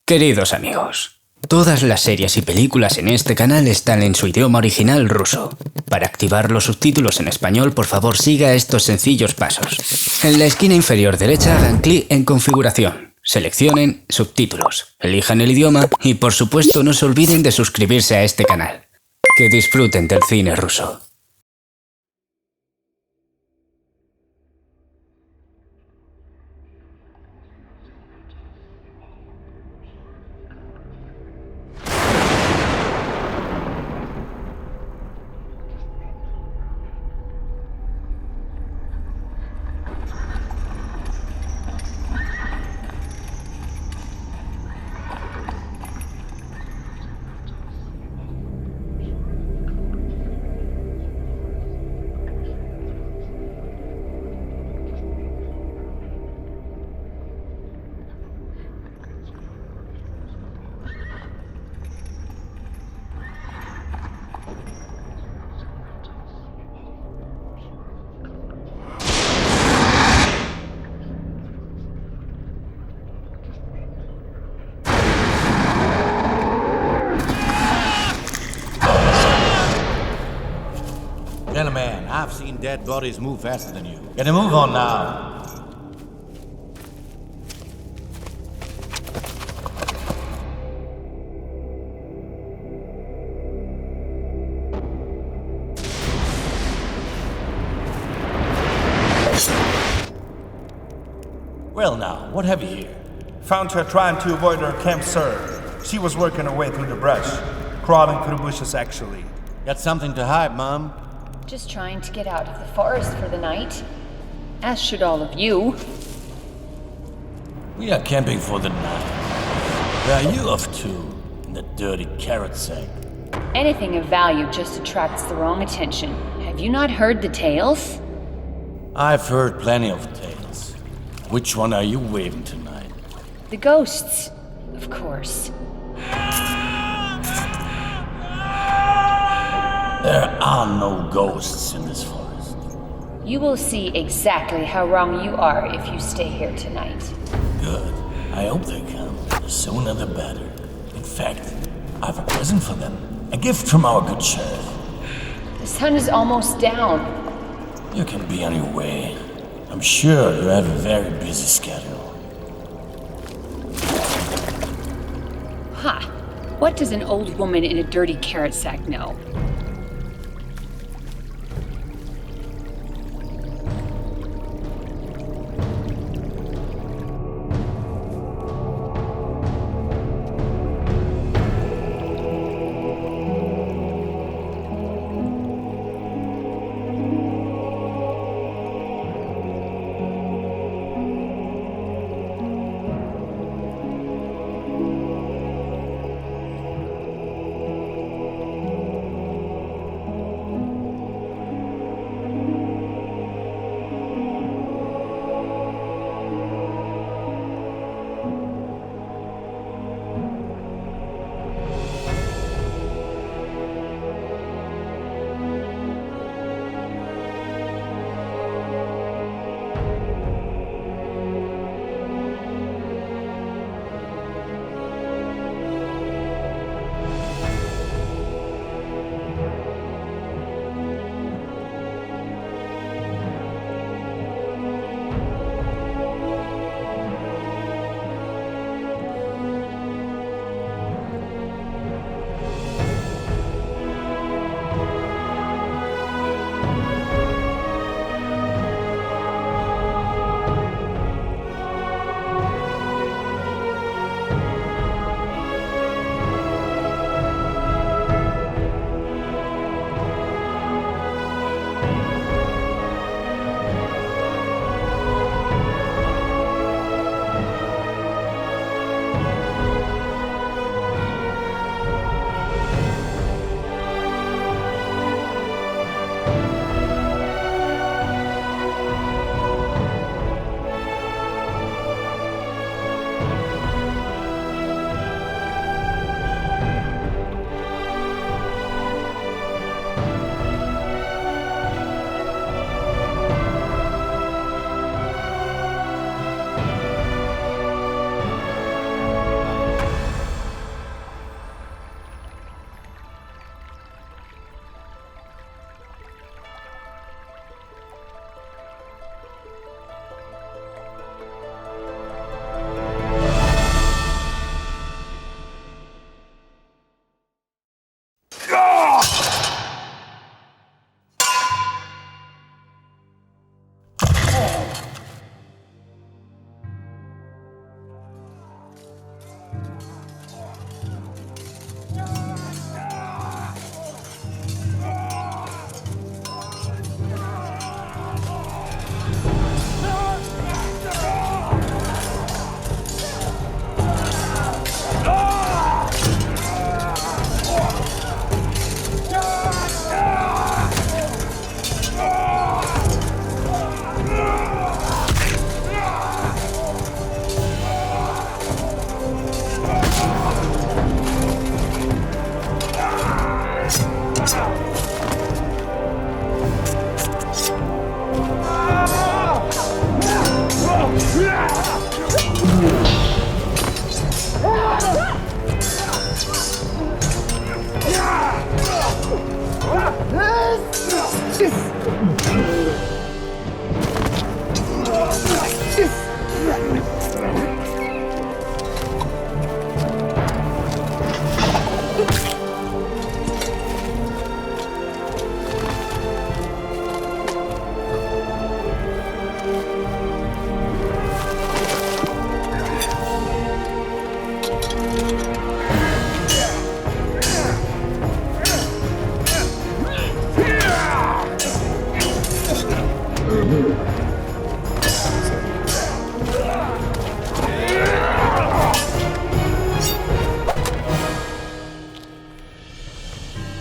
Queridos amigos, todas las series y películas en este canal están en su idioma original ruso. Para activar los subtítulos en español, por favor siga estos sencillos pasos. En la esquina inferior derecha hagan clic en configuración, seleccionen subtítulos, elijan el idioma y por supuesto no se olviden de suscribirse a este canal. Que disfruten del cine ruso. Gentlemen, I've seen dead bodies move faster than you. Get a move on now. Well now, what have you here? Found her trying to avoid our camp, sir. She was working her way through the brush. Crawling through the bushes, actually. Got something to hide, Mom? Just trying to get out of the forest for the night. As should all of you. We are camping for the night. Where are you off to, in that dirty carrot sack? Anything of value just attracts the wrong attention. Have you not heard the tales? I've heard plenty of tales. Which one are you waving tonight? The ghosts, of course. There are no ghosts in this forest. You will see exactly how wrong you are if you stay here tonight. Good. I hope they come. The sooner the better. In fact, I have a present for them. A gift from our good sheriff. The sun is almost down. You can be on your way. I'm sure you have a very busy schedule. Ha! What does an old woman in a dirty carrot sack know?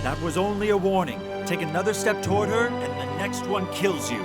That was only a warning. Take another step toward her, and the next one kills you.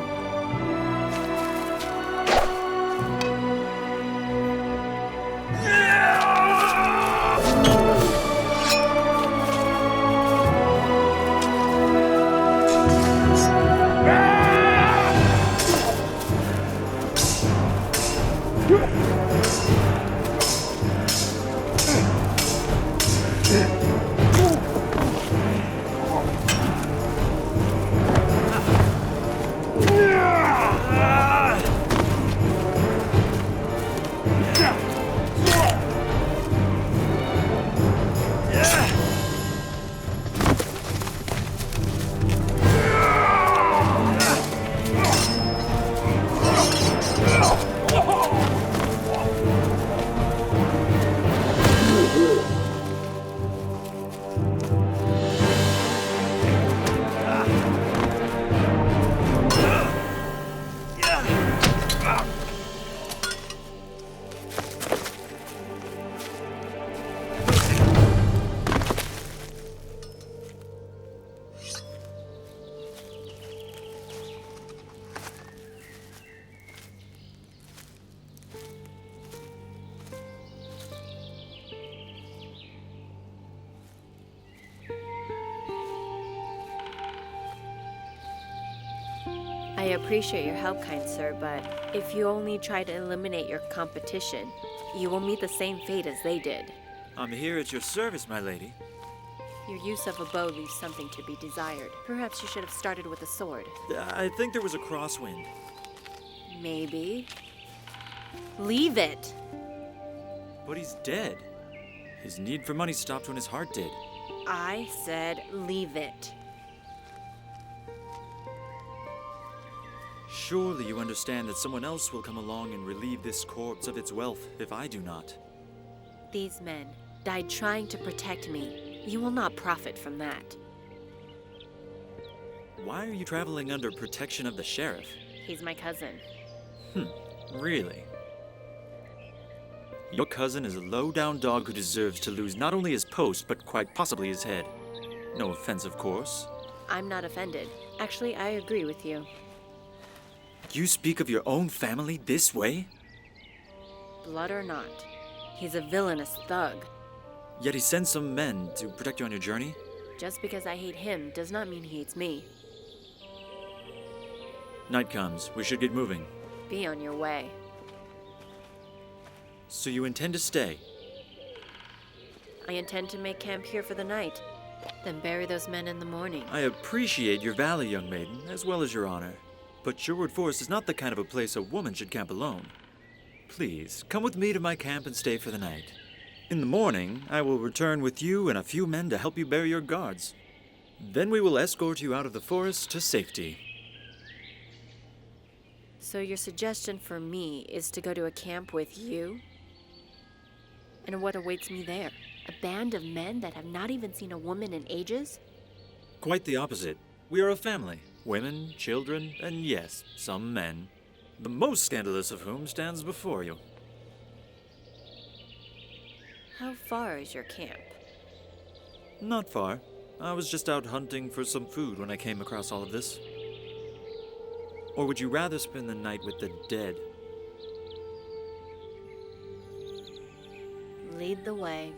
I appreciate your help, kind sir, but if you only try to eliminate your competition, you will meet the same fate as they did. I'm here at your service, my lady. Your use of a bow leaves something to be desired. Perhaps you should have started with a sword. I think there was a crosswind. Maybe. Leave it! But he's dead. His need for money stopped when his heart did. I said leave it. Surely you understand that someone else will come along and relieve this corpse of its wealth if I do not. These men died trying to protect me. You will not profit from that. Why are you traveling under protection of the sheriff? He's my cousin. Really? Your cousin is a low-down dog who deserves to lose not only his post, but quite possibly his head. No offense, of course. I'm not offended. Actually, I agree with you. You speak of your own family this way? Blood or not, he's a villainous thug. Yet he sends some men to protect you on your journey? Just because I hate him does not mean he hates me. Night comes. We should get moving. Be on your way. So you intend to stay? I intend to make camp here for the night, then bury those men in the morning. I appreciate your valor, young maiden, as well as your honor. But Sherwood Forest is not the kind of a place a woman should camp alone. Please, come with me to my camp and stay for the night. In the morning, I will return with you and a few men to help you bury your guards. Then we will escort you out of the forest to safety. So your suggestion for me is to go to a camp with you? And what awaits me there? A band of men that have not even seen a woman in ages? Quite the opposite. We are a family. Women, children, and yes, some men. The most scandalous of whom stands before you. How far is your camp? Not far. I was just out hunting for some food when I came across all of this. Or would you rather spend the night with the dead? Lead the way.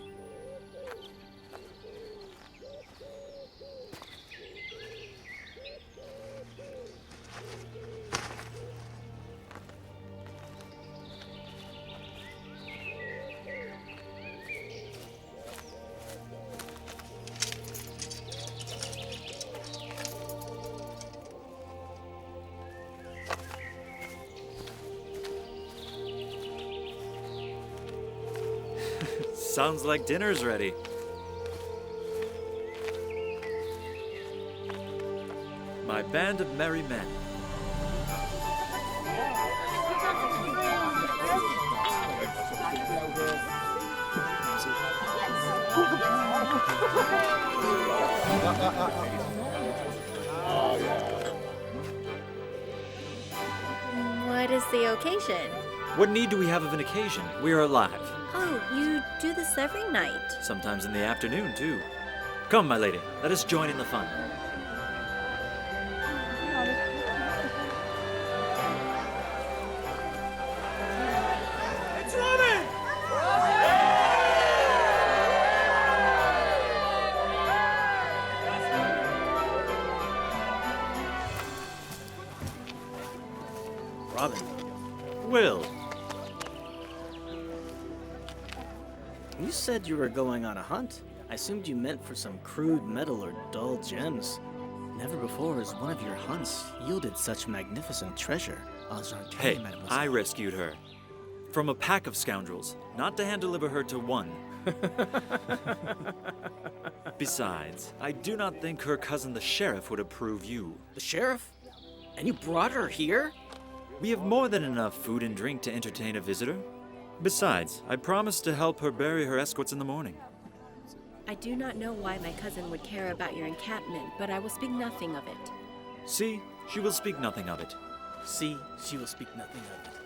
Sounds like dinner's ready. My band of merry men. What is the occasion? What need do we have of an occasion? We are alive. Oh, you do this every night. Sometimes in the afternoon, too. Come, my lady, let us join in the fun. Robin. Will, You said you were going on a hunt. I assumed you meant for some crude metal or dull gems. Never before has one of your hunts yielded such magnificent treasure. hey, I rescued her. From a pack of scoundrels, not to hand-deliver her to one. Besides, I do not think her cousin the sheriff would approve you. The sheriff? And you brought her here? We have more than enough food and drink to entertain a visitor. Besides, I promised to help her bury her escorts in the morning. I do not know why my cousin would care about your encampment, but I will speak nothing of it. See, she will speak nothing of it. See, she will speak nothing of it.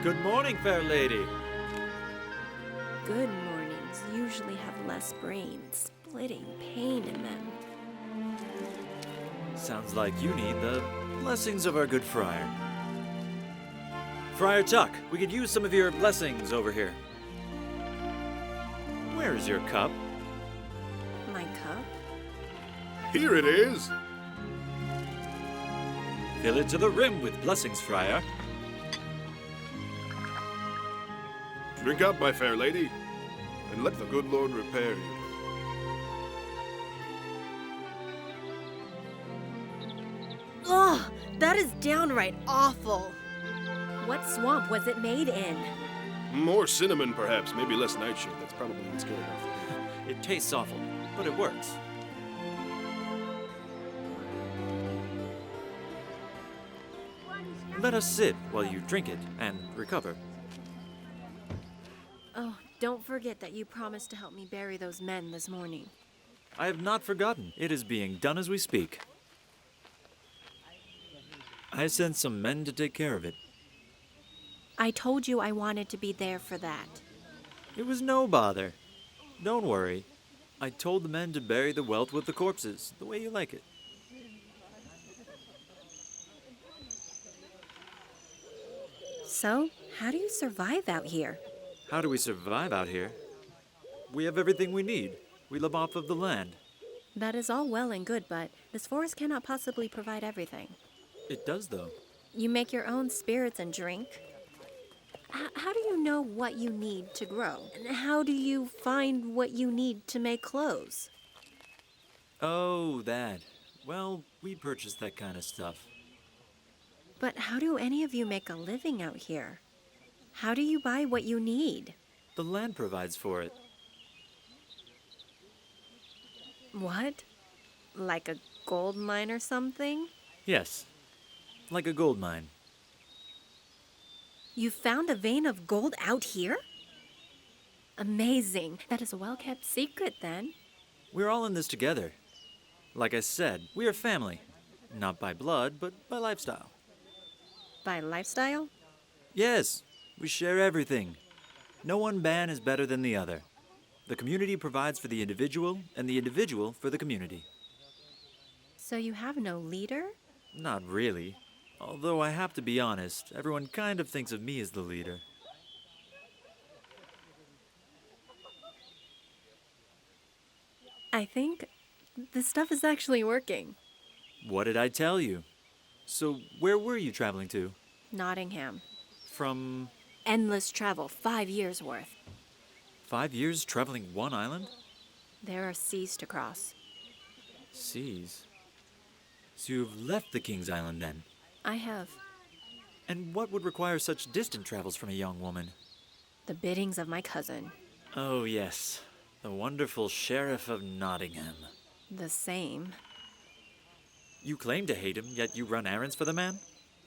Good morning, fair lady. Good mornings usually have less brains, splitting pain in them. Sounds like you need the blessings of our good friar. Friar Tuck, we could use some of your blessings over here. Where is your cup? My cup? Here it is. Fill it to the rim with blessings, friar. Drink up, my fair lady, and let the good Lord repair you. Ugh, that is downright awful. What swamp was it made in? More cinnamon, perhaps, maybe less nightshade. That's probably what's good enough. It tastes awful, but it works. Let us sit while you drink it and recover. Oh, don't forget that you promised to help me bury those men this morning. I have not forgotten. It is being done as we speak. I sent some men to take care of it. I told you I wanted to be there for that. It was no bother. Don't worry. I told the men to bury the wealth with the corpses, the way you like it. So, how do you survive out here? How do we survive out here? We have everything we need. We live off of the land. That is all well and good, but this forest cannot possibly provide everything. It does, though. You make your own spirits and drink. How do you know what you need to grow? And how do you find what you need to make clothes? Oh, that. Well, we purchased that kind of stuff. But how do any of you make a living out here? How do you buy what you need? The land provides for it. What? Like a gold mine or something? Yes. Like a gold mine. You found a vein of gold out here? Amazing. That is a well-kept secret, then. We're all in this together. Like I said, we are family. Not by blood, but by lifestyle. By lifestyle? Yes, we share everything. No one band is better than the other. The community provides for the individual, and the individual for the community. So you have no leader? Not really. Although I have to be honest, everyone kind of thinks of me as the leader. I think this stuff is actually working. What did I tell you? So, where were you traveling to? Nottingham. From Endless travel, 5 years worth. 5 years traveling one island? There are seas to cross. Seas? So you've left the King's Island then? I have. And what would require such distant travels from a young woman? The biddings of my cousin. Oh yes, the wonderful Sheriff of Nottingham. The same. You claim to hate him, yet you run errands for the man?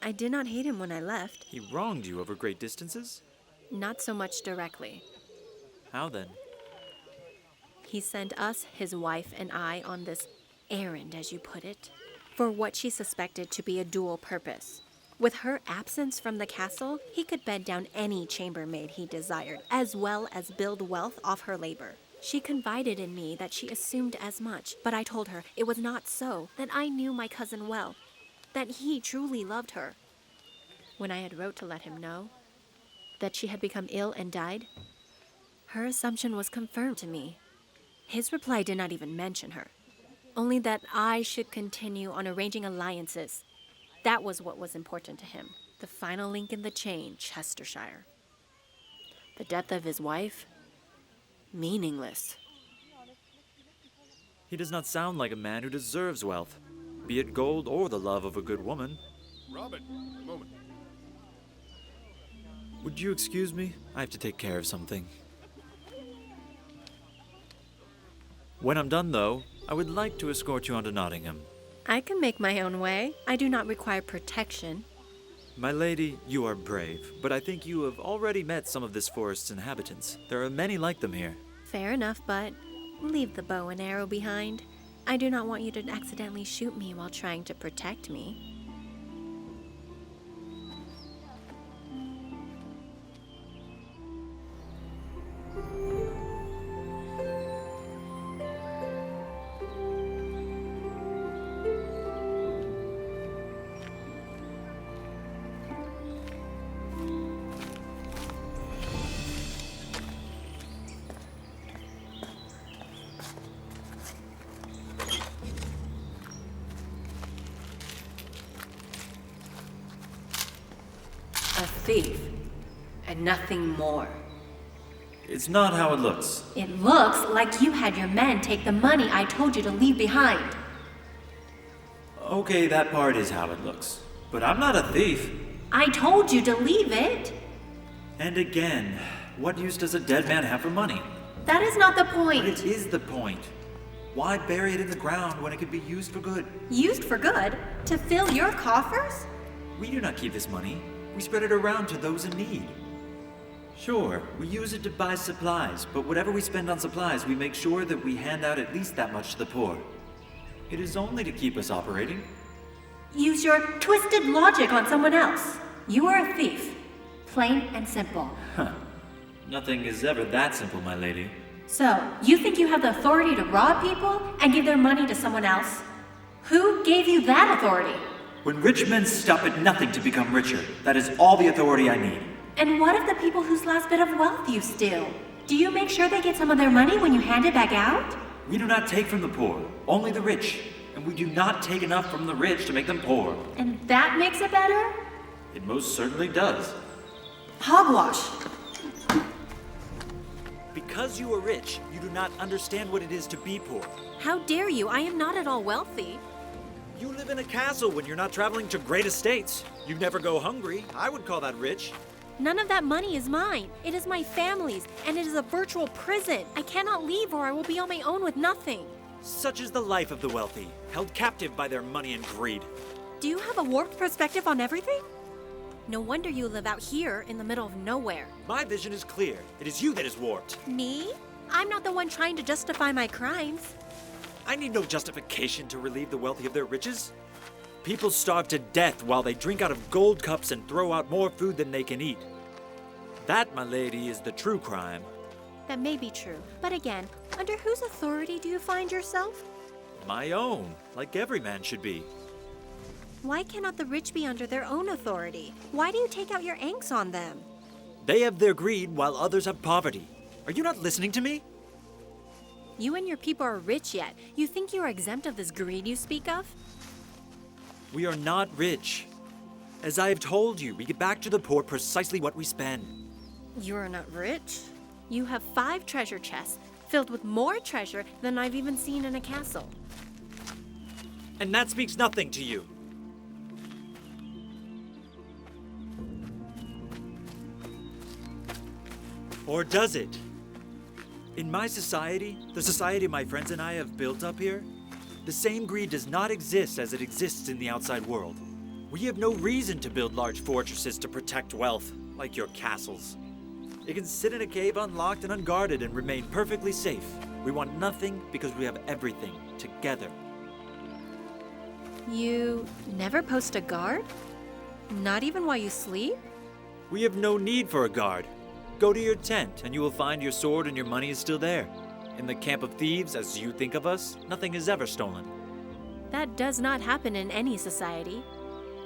I did not hate him when I left. He wronged you over great distances? Not so much directly. How then? He sent us, his wife, and I on this errand, as you put it, for what she suspected to be a dual purpose. With her absence from the castle, he could bed down any chambermaid he desired, as well as build wealth off her labor. She confided in me that she assumed as much, but I told her it was not so, that I knew my cousin well, that he truly loved her. When I had wrote to let him know that she had become ill and died, her assumption was confirmed to me. His reply did not even mention her, only that I should continue on arranging alliances. That was what was important to him. The final link in the chain, Chestershire. The death of his wife? Meaningless. He does not sound like a man who deserves wealth, be it gold or the love of a good woman. Robin, a moment. Would you excuse me? I have to take care of something. When I'm done, though, I would like to escort you on to Nottingham. I can make my own way. I do not require protection. My lady, you are brave, but I think you have already met some of this forest's inhabitants. There are many like them here. Fair enough, but leave the bow and arrow behind. I do not want you to accidentally shoot me while trying to protect me. A thief, and nothing more. It's not how it looks. It looks like you had your men take the money I told you to leave behind. Okay, that part is how it looks. But I'm not a thief. I told you to leave it. And again, what use does a dead man have for money? That is not the But point. it is the point. Why bury it in the ground when it could be used for good? Used for good? To fill your coffers? We do not keep this money. We spread it around to those in need. Sure, we use it to buy supplies, but whatever we spend on supplies, we make sure that we hand out at least that much to the poor. It is only to keep us operating. use your twisted logic on someone else. You are a thief. Plain and simple. Huh. Nothing is ever that simple, my lady. So, you think you have the authority to rob people and give their money to someone else? Who gave you that authority? When rich men stop at nothing to become richer, that is all the authority I need. And what of the people whose last bit of wealth you steal? Do you make sure they get some of their money when you hand it back out? We do not take from the poor, only the rich. And we do not take enough from the rich to make them poor. And that makes it better? It most certainly does. Hogwash. Because you are rich, you do not understand what it is to be poor. How dare you? I am not at all wealthy. You live in a castle when you're not traveling to great estates. You never go hungry. I would call that rich. None of that money is mine. It is my family's, and it is a virtual prison. I cannot leave or I will be on my own with nothing. Such is the life of the wealthy, held captive by their money and greed. Do you have a warped perspective on everything? No wonder you live out here in the middle of nowhere. My vision is clear. It is you that is warped. Me? I'm not the one trying to justify my crimes. I need no justification to relieve the wealthy of their riches. People starve to death while they drink out of gold cups and throw out more food than they can eat. That, my lady, is the true crime. That may be true. But again, under whose authority do you find yourself? My own, like every man should be. Why cannot the rich be under their own authority? Why do you take out your angst on them? They have their greed while others have poverty. Are you not listening to me? You and your people are rich yet. You think you are exempt of this greed you speak of? We are not rich. As I have told you, we get back to the poor precisely what we spend. You are not rich? You have 5 treasure chests filled with more treasure than I've even seen in a castle. And that speaks nothing to you. Or does it? In my society, the society my friends and I have built up here, the same greed does not exist as it exists in the outside world. We have no reason to build large fortresses to protect wealth, like your castles. It can sit in a cave unlocked and unguarded and remain perfectly safe. We want nothing because we have everything together. You never post a guard? Not even while you sleep? We have no need for a guard. Go to your tent and you will find your sword and your money is still there. In the camp of thieves, as you think of us, nothing is ever stolen. That does not happen in any society.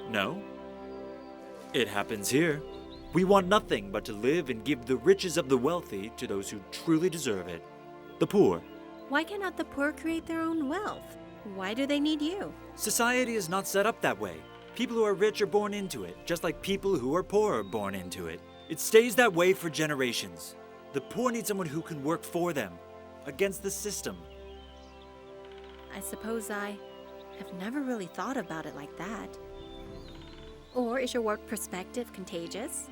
No. It happens here. We want nothing but to live and give the riches of the wealthy to those who truly deserve it. The poor. Why cannot the poor create their own wealth? Why do they need you? Society is not set up that way. People who are rich are born into it, just like people who are poor are born into it. It stays that way for generations. The poor need someone who can work for them, against the system. I suppose I have never really thought about it like that. Or is your work perspective contagious?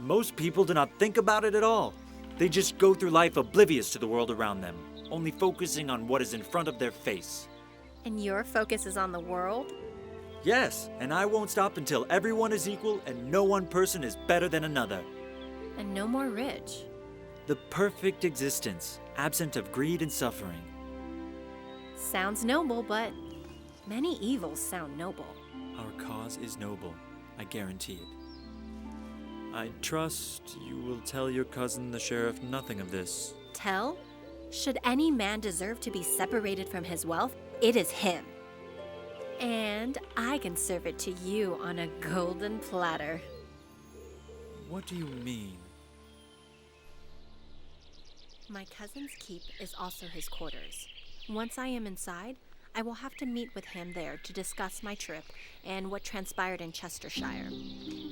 Most people do not think about it at all. They just go through life oblivious to the world around them, only focusing on what is in front of their face. And your focus is on the world? Yes, and I won't stop until everyone is equal and no one person is better than another. And no more rich. The perfect existence, absent of greed and suffering. Sounds noble, but many evils sound noble. Our cause is noble, I guarantee it. I trust you will tell your cousin, the sheriff, nothing of this. Tell? Should any man deserve to be separated from his wealth, it is him. And I can serve it to you on a golden platter. What do you mean? My cousin's keep is also his quarters. Once I am inside, I will have to meet with him there to discuss my trip and what transpired in Chestershire.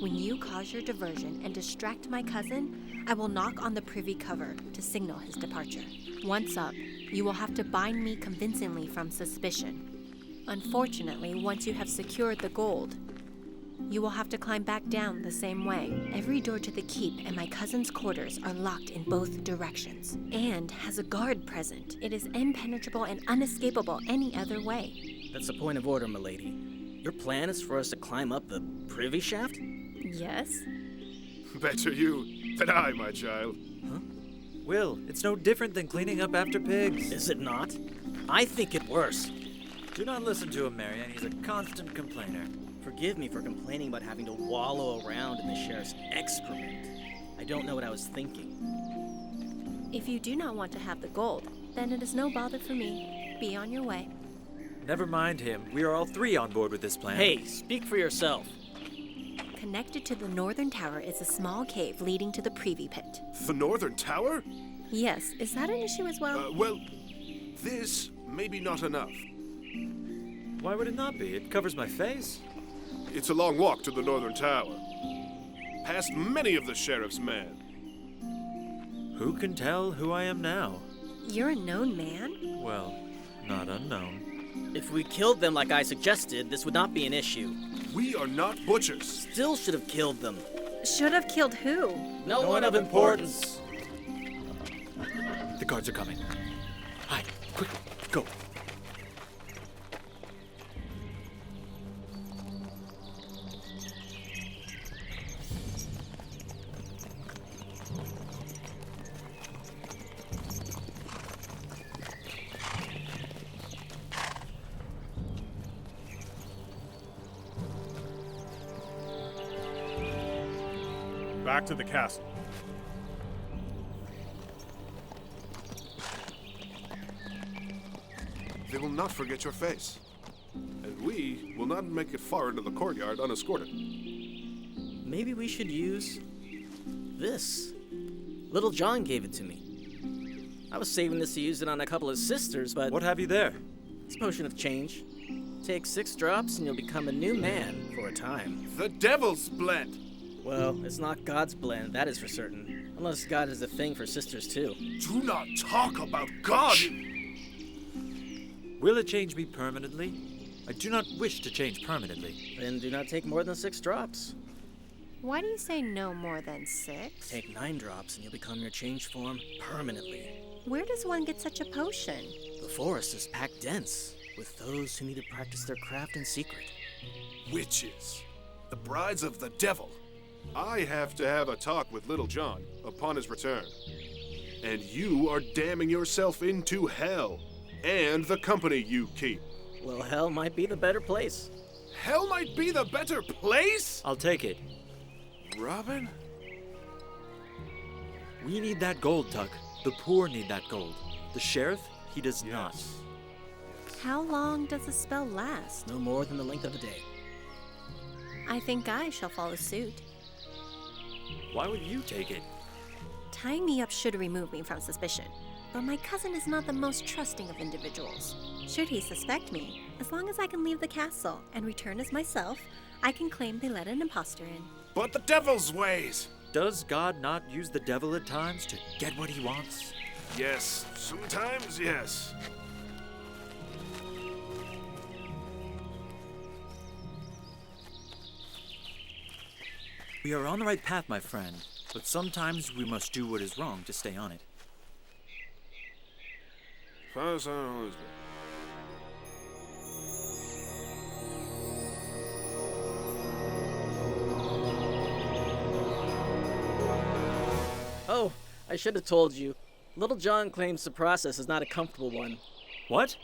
When you cause your diversion and distract my cousin, I will knock on the privy cover to signal his departure. Once up, you will have to bind me convincingly from suspicion. Unfortunately, once you have secured the gold, you will have to climb back down the same way. Every door to the keep and my cousin's quarters are locked in both directions and has a guard present. It is impenetrable and unescapable any other way. That's a point of order, milady. Your plan is for us to climb up the privy shaft? Yes? Better you than I, my child. Huh? Will, it's no different than cleaning up after pigs. Is it not? I think it worse. Do not listen to him, Marian. He's a constant complainer. Forgive me for complaining about having to wallow around in the sheriff's excrement. I don't know what I was thinking. If you do not want to have the gold, then it is no bother for me. Be on your way. Never mind him. We are all three on board with this plan. Hey, speak for yourself. Connected to the northern tower is a small cave leading to the privy pit. The Northern Tower? Yes, is that an issue as well? Well, this may be not enough. Why would it not be? It covers my face. It's a long walk to the Northern Tower. Past many of the sheriff's men. Who can tell who I am now? You're a known man? Well, not unknown. If we killed them like I suggested, this would not be an issue. We are not butchers. Still should have killed them. Should have killed who? No one of importance. The guards are coming. Hide, quickly, go. Back to the castle. They will not forget your face. And we will not make it far into the courtyard unescorted. Maybe we should use this. Little John gave it to me. I was saving this to use it on a couple of sisters, but... What have you there? It's a potion of change. Take 6 drops and you'll become a new man for a time. The Devil's Blend! Well, it's not God's blend, that is for certain. Unless God has a thing for sisters too. Do not talk about God! Will it change me permanently? I do not wish to change permanently. Then do not take more than 6 drops. Why do you say no more than 6? Take 9 drops and you'll become your changed form permanently. Where does one get such a potion? The forest is packed dense with those who need to practice their craft in secret. Witches. The brides of the devil. I have to have a talk with Little John upon his return. And you are damning yourself into hell and the company you keep. Well, hell might be the better place. Hell might be the better place? I'll take it. Robin? We need that gold, Tuck. The poor need that gold. The sheriff, he does not. How long does the spell last? No more than the length of a day. I think I shall follow suit. Why would you take it? Tying me up should remove me from suspicion. But my cousin is not the most trusting of individuals. Should he suspect me, as long as I can leave the castle and return as myself, I can claim they let an imposter in. But the devil's ways! Does God not use the devil at times to get what he wants? Yes, sometimes yes. We are on the right path, my friend, but sometimes we must do what is wrong to stay on it. Oh, I should have told you. Little John claims the process is not a comfortable one. What?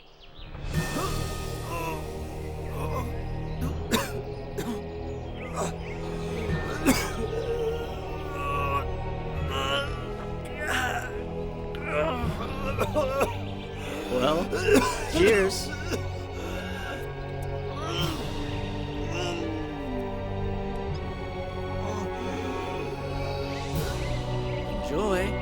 Well, cheers. Enjoy.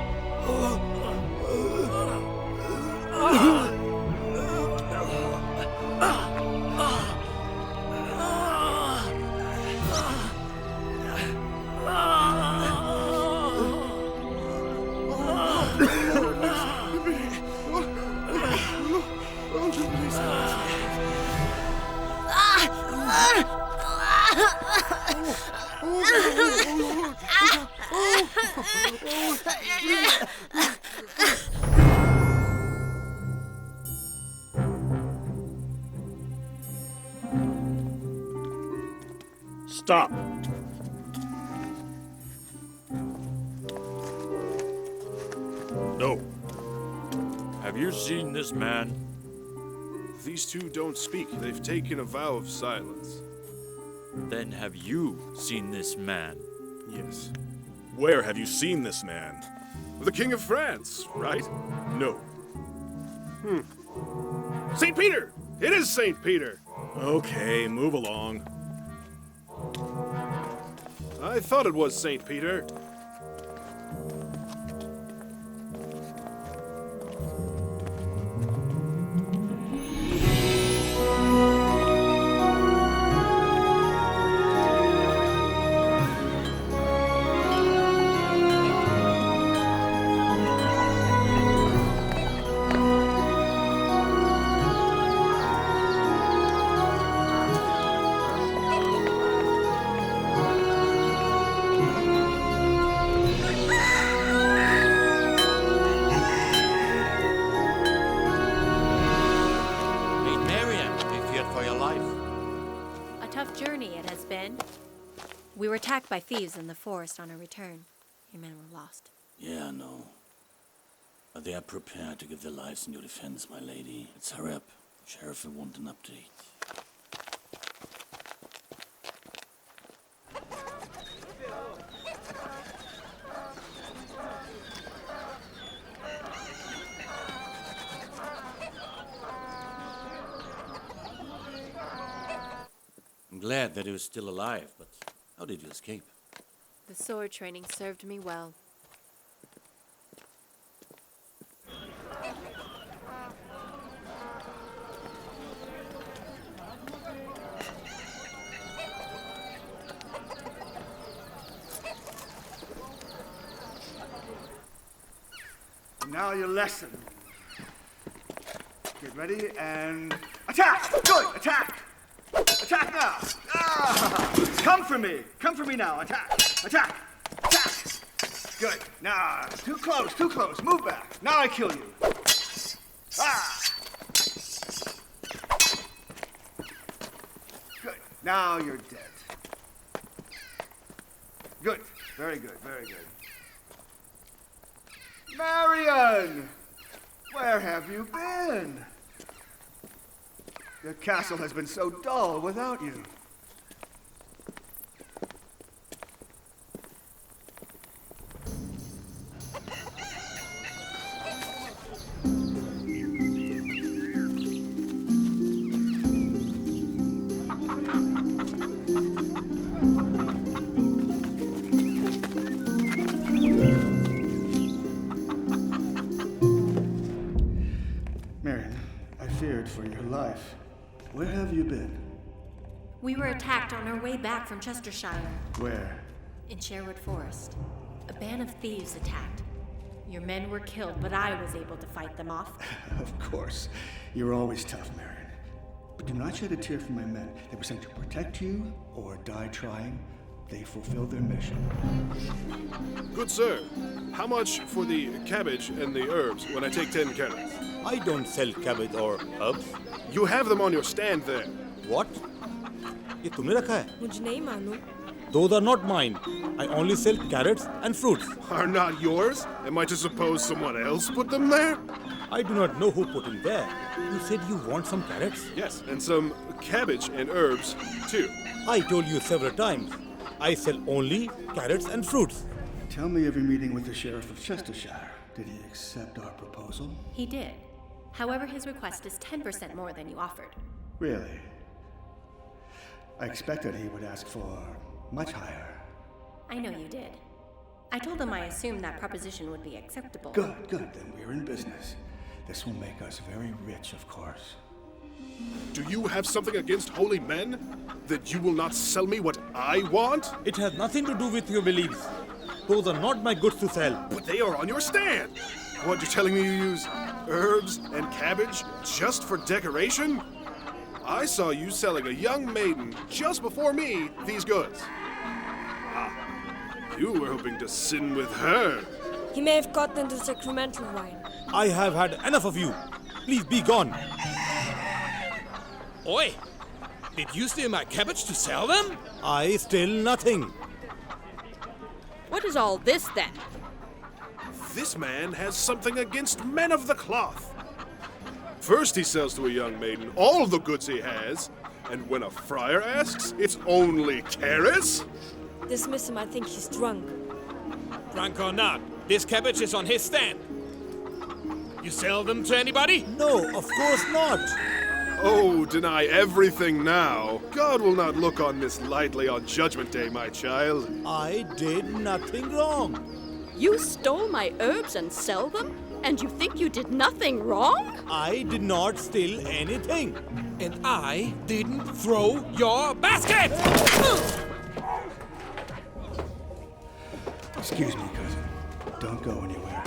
Stop. No. Have you seen this man? These two don't speak. They've taken a vow of silence. Then have you seen this man? Yes. Where have you seen this man? The King of France, right? No. St. Peter! It is St. Peter! Okay, move along. I thought it was St. Peter. We were attacked by thieves in the forest on our return. Your men were lost. Yeah, I know. But they are prepared to give their lives in your defense, my lady. Let's hurry up. Sheriff will want an update. I'm glad that he was still alive, but how did you escape? The sword training served me well. Now your lesson. Get ready and attack! Good, attack! Attack now! Ah! Come for me! Come for me now! Attack! Attack! Attack! Good. Now, too close, too close. Move back. Now I kill you. Ah! Good. Now you're dead. Good. Very good, very good. Marian! Where have you been? The castle has been so dull without you. Marian, I feared for your life. Where have you been? We were attacked on our way back from Chestershire. Where? In Sherwood Forest. A band of thieves attacked. Your men were killed, but I was able to fight them off. Of course. You're always tough, Marian. But do not shed a tear for my men. They were sent to protect you or die trying. They fulfilled their mission. Good sir, how much for the cabbage and the herbs when I take 10 carrots? I don't sell cabbage or herbs. You have them on your stand there. What? ये तुमने रखा है? मुझे नहीं मालूम. Those are not mine. I only sell carrots and fruits. Are not yours? Am I to suppose someone else put them there? I do not know who put them there. You said you want some carrots? Yes, and some cabbage and herbs, too. I told you several times. I sell only carrots and fruits. Tell me of your meeting with the Sheriff of Chestershire. Did he accept our proposal? He did. However, his request is 10% more than you offered. Really? I expected he would ask for much higher. I know you did. I told him I assumed that proposition would be acceptable. Good, good. Then we're in business. This will make us very rich, of course. Do you have something against holy men? That you will not sell me what I want? It has nothing to do with your beliefs. Those are not my goods to sell. But they are on your stand. What, you're telling me you use herbs and cabbage just for decoration? I saw you selling a young maiden just before me these goods. Ah, you were hoping to sin with her. He may have gotten into sacramental wine. I have had enough of you. Please be gone. Oi! Did you steal my cabbage to sell them? I steal nothing. What is all this then? This man has something against men of the cloth. First he sells to a young maiden all the goods he has, And when a friar asks, it's only carrots? Dismiss him, I think he's drunk. Drunk or not, this cabbage is on his stand. You sell them to anybody? No, of course not. Oh, deny everything now. God will not look on this lightly on Judgment Day, my child. I did nothing wrong. You stole my herbs and sell them? And you think you did nothing wrong? I did not steal anything. And I didn't throw your basket! Excuse me, cousin. Don't go anywhere.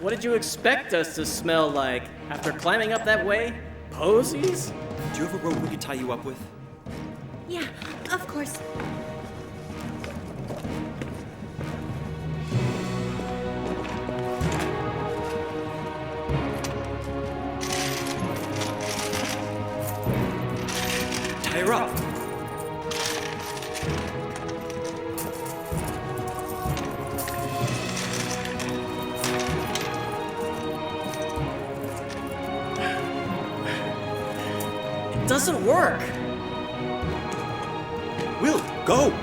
What did you expect us to smell like after climbing up that way? Posies? Do you have a rope we can tie you up with? Yeah, of course. Tie her up! Doesn't work. Will, go!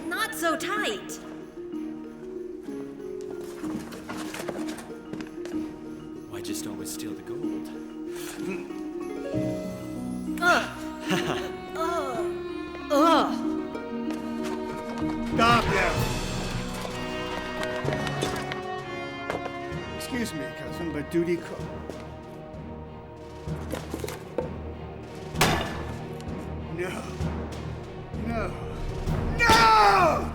Not so tight. Why just always steal the gold? Stop now! Excuse me, cousin, but duty calls. No. No. No!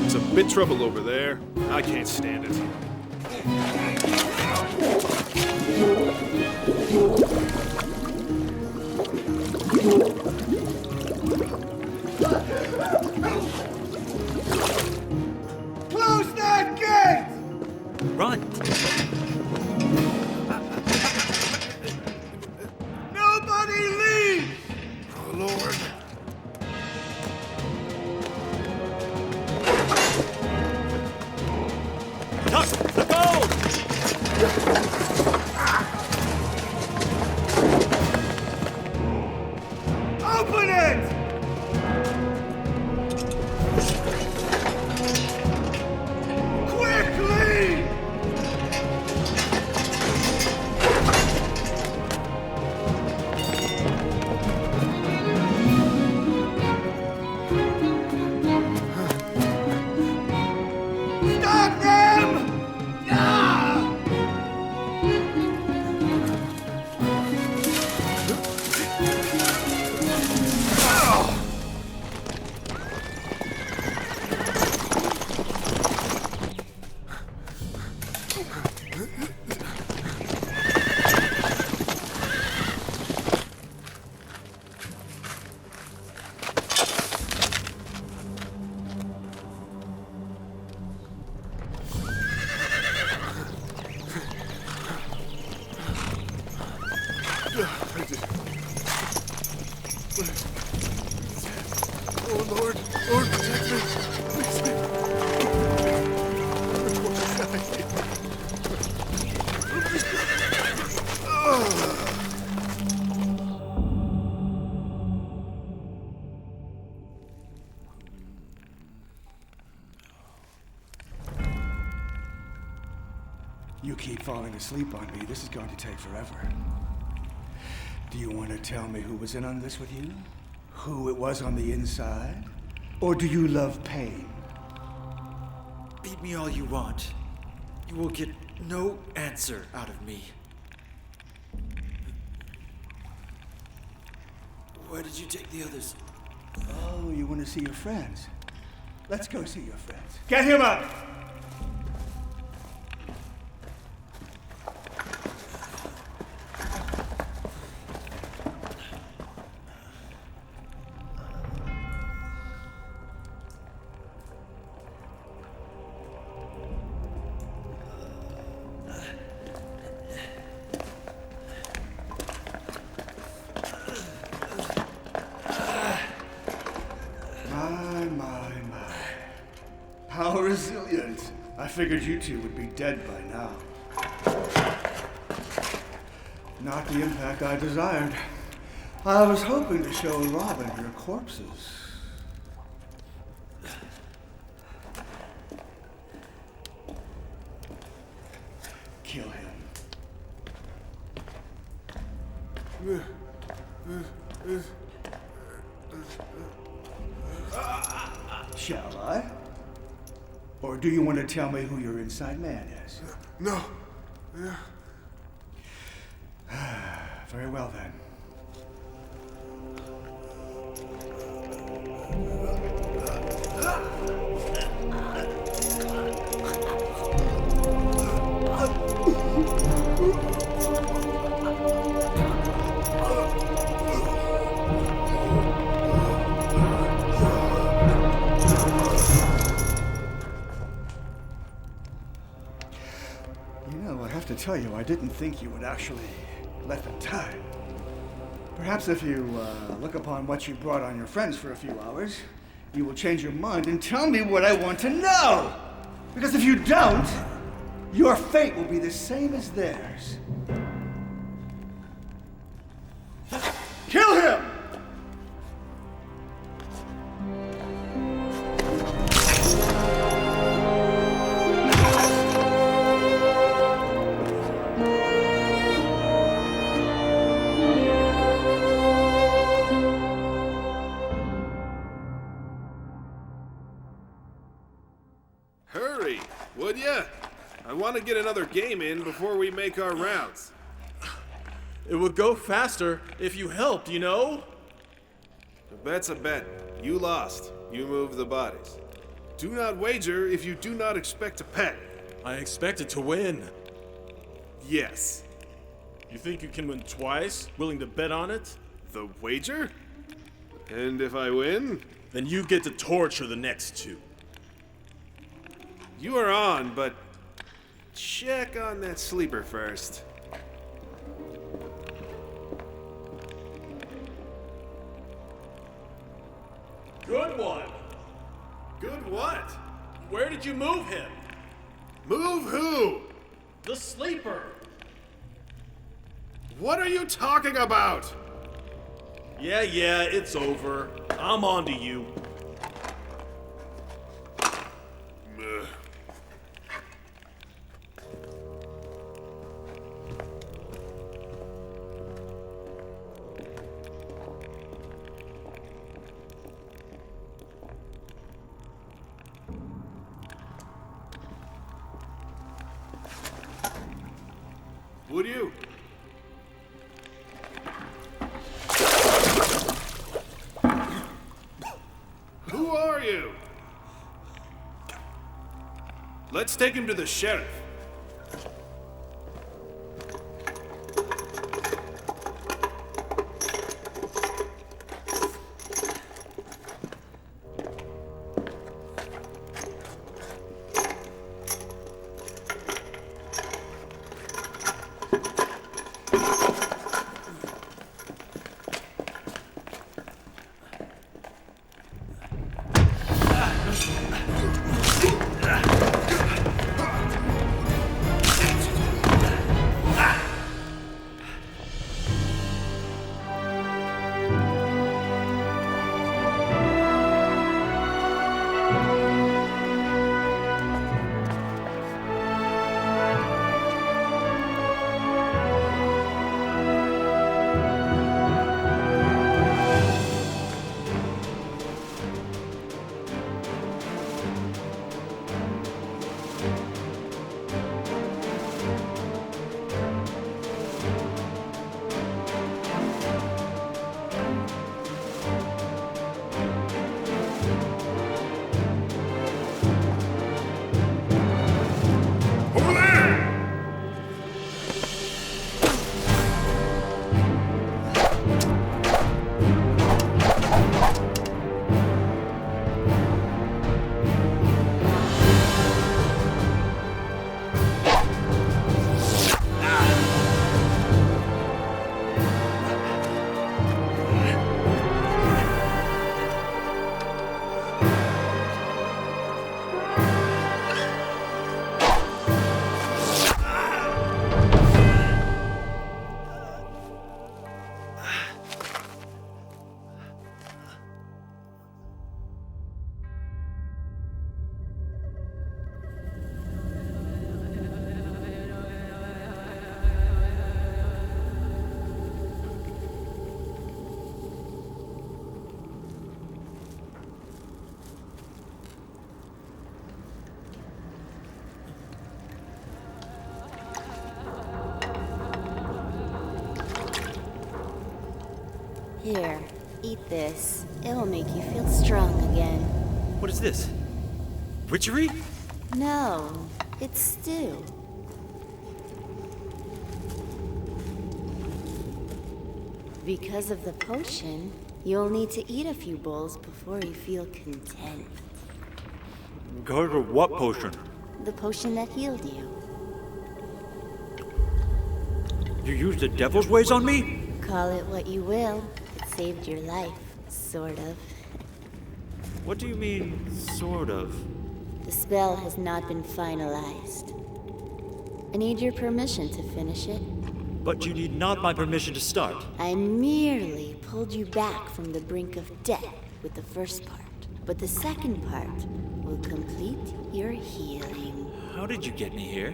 It's a bit trouble over there. I can't stand it. Close that gate! Run! Nobody leave! Oh, Lord. Tuck the gold! Open it! Quickly! Stop them! Ah! Oh, Lord. Lord, protect me. Please. You keep falling asleep on me. This is going to take forever. Do you want to tell me who was in on this with you? who it was on the inside? Or do you love pain? Beat me all you want. You will get no answer out of me. Where did you take the others? Oh, you want to see your friends? Let's go see your friends. Get him up! How resilient. I figured you two would be dead by now. Not the impact I desired. I was hoping to show Robin your corpses. Kill him. Shall I? Or do you want to tell me who your inside man is? No. Very well then. To tell you, I didn't think you would actually let them die. Perhaps if you look upon what you brought on your friends for a few hours, you will change your mind and tell me what I want to know. Because if you don't, your fate will be the same as theirs. Kill him! Hurry, would ya? I want to get another game in before we make our rounds. It would go faster if you helped, you know? A bet's a bet. You lost. You move the bodies. Do not wager if you do not expect to pay. I expected to win. Yes. You think you can win twice? Willing to bet on it? The wager? And if I win? Then you get to torture the next two. You are on, but check on that sleeper first. Good one. Good what? Where did you move him? Move who? The sleeper. What are you talking about? Yeah, it's over. I'm on to you. Would you? Who are you? Let's take him to the sheriff. Here, eat this. It will make you feel strong again. What is this? Witchery? No, it's stew. Because of the potion, you'll need to eat a few bowls before you feel content. Because of what potion? The potion that healed you. You used the devil's ways on me? Call it what you will. It saved your life, sort of. What do you mean, sort of? The spell has not been finalized. I need your permission to finish it. But you need not my permission to start. I merely pulled you back from the brink of death with the first part. But the second part will complete your healing. How did you get me here?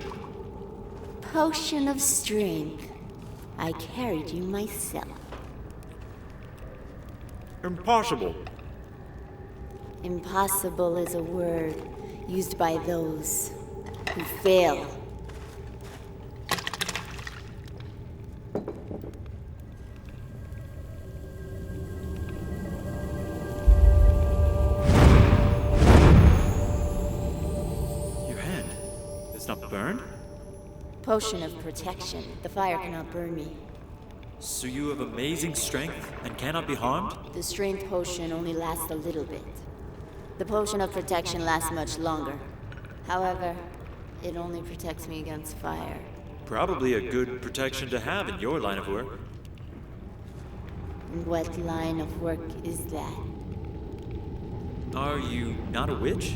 Potion of strength. I carried you myself. Impossible. Impossible is a word used by those who fail. Your hand. It's not burned? Potion of protection. The fire cannot burn me. So you have amazing strength and cannot be harmed? The strength potion only lasts a little bit. The potion of protection lasts much longer. However, it only protects me against fire. Probably a good protection to have in your line of work. And what line of work is that? Are you not a witch?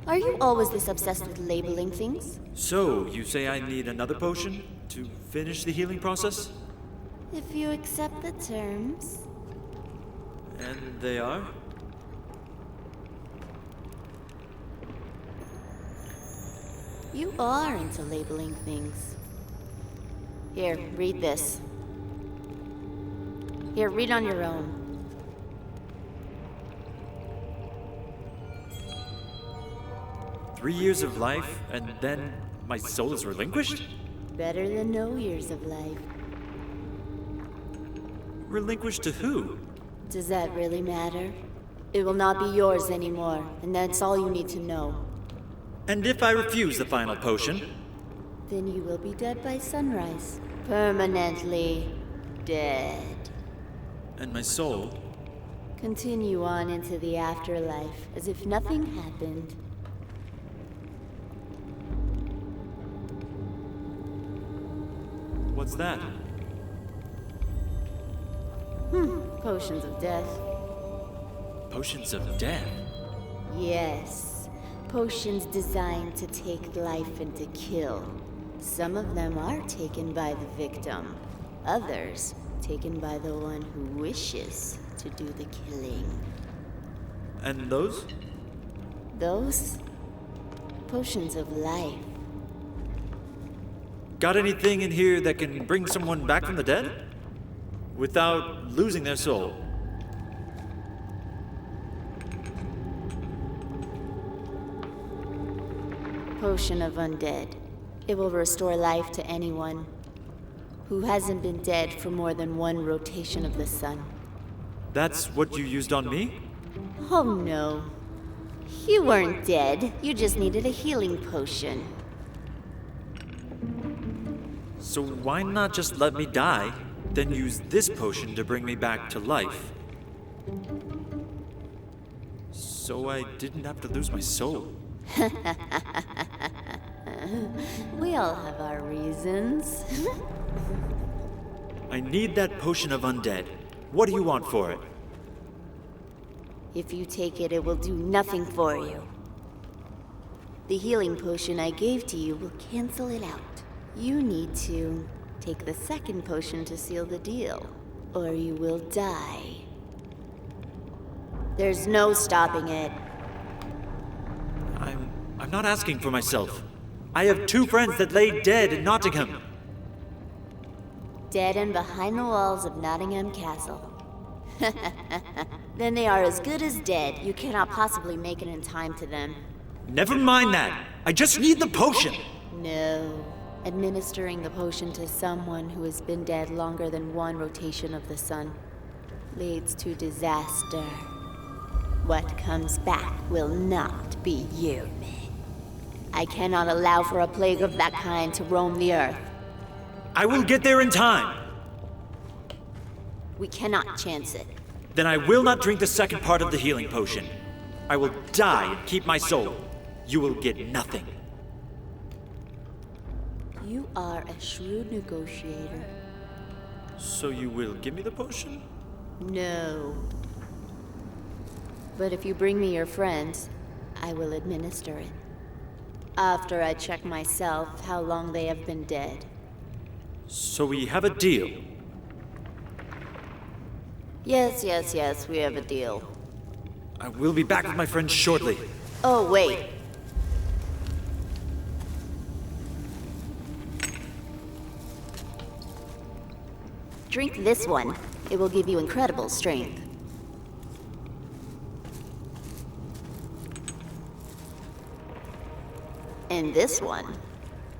Are you always this obsessed with labeling things? So, you say I need another potion to finish the healing process? If you accept the terms. And they are? You are into labeling things. Here, read this. Here, read on your own. "3 years of life, and then my soul is relinquished?" Better than no years of life. Relinquished to who? Does that really matter? It will not be yours anymore, and that's all you need to know. And if I refuse the final potion? Then you will be dead by sunrise. Permanently dead. And my soul? Continue on into the afterlife as if nothing happened. What's that? Potions of death. Potions of death? Yes. Potions designed to take life and to kill. Some of them are taken by the victim. Others taken by the one who wishes to do the killing. And those? Those? Potions of life. Got anything in here that can bring someone back from the dead? Without losing their soul? Potion of undead. It will restore life to anyone who hasn't been dead for more than one rotation of the sun. That's what you used on me? Oh no. You weren't dead. You just needed a healing potion. So why not just let me die, then use this potion to bring me back to life? So I didn't have to lose my soul. We all have our reasons. I need that potion of undead. What do you want for it? If you take it, it will do nothing for you. The healing potion I gave to you will cancel it out. You need to take the second potion to seal the deal, or you will die. There's no stopping it. I'm not asking for myself. I have 2 friends that lay dead in Nottingham. Dead and behind the walls of Nottingham Castle. Then they are as good as dead. You cannot possibly make it in time to them. Never mind that. I just need the potion. No. Administering the potion to someone who has been dead longer than one rotation of the sun leads to disaster. What comes back will not be human. I cannot allow for a plague of that kind to roam the earth. I will get there in time. We cannot chance it. Then I will not drink the second part of the healing potion. I will die and keep my soul. You will get nothing. You are a shrewd negotiator. So you will give me the potion? No. But if you bring me your friends, I will administer it. After I check myself how long they have been dead. So we have a deal. Yes, we have a deal. I will be back with my friends shortly. Oh, wait. Drink this one. It will give you incredible strength. And this one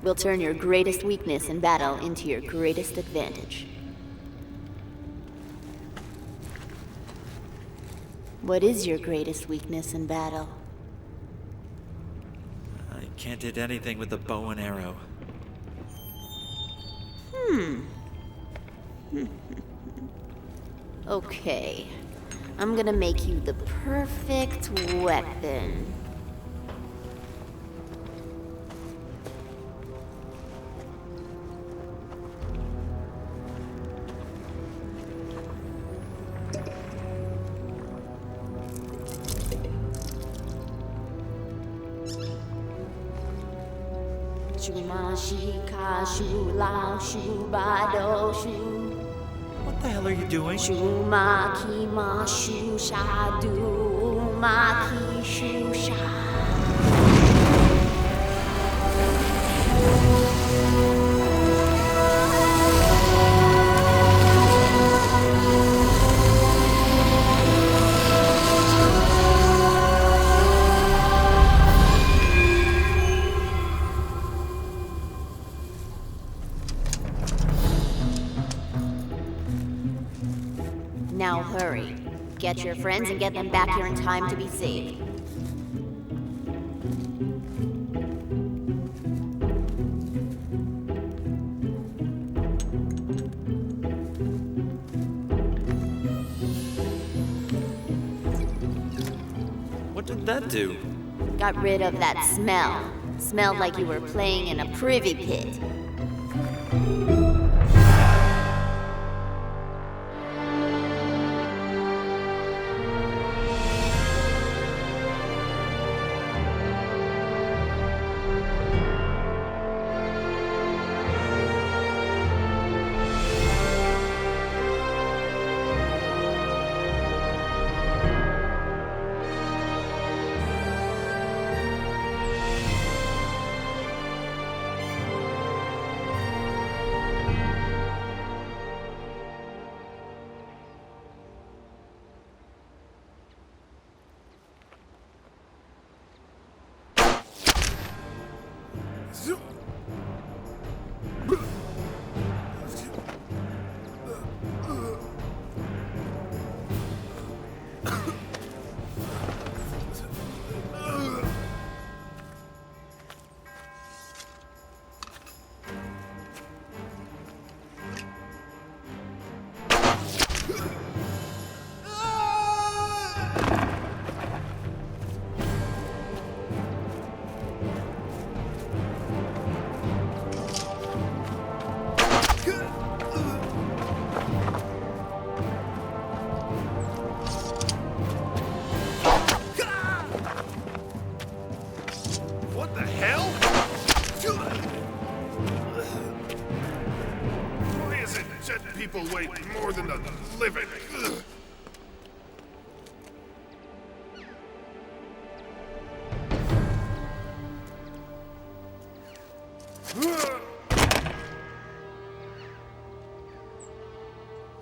will turn your greatest weakness in battle into your greatest advantage. What is your greatest weakness in battle? I can't hit anything with a bow and arrow. Okay. I'm gonna make you the perfect weapon. What the hell are you doing? Now hurry. Get your friends and get them back here in time to be saved. What did that do? Got rid of that smell. Smelled like you were playing in a privy pit. People wait more than the living.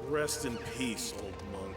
Rest in peace, old monk.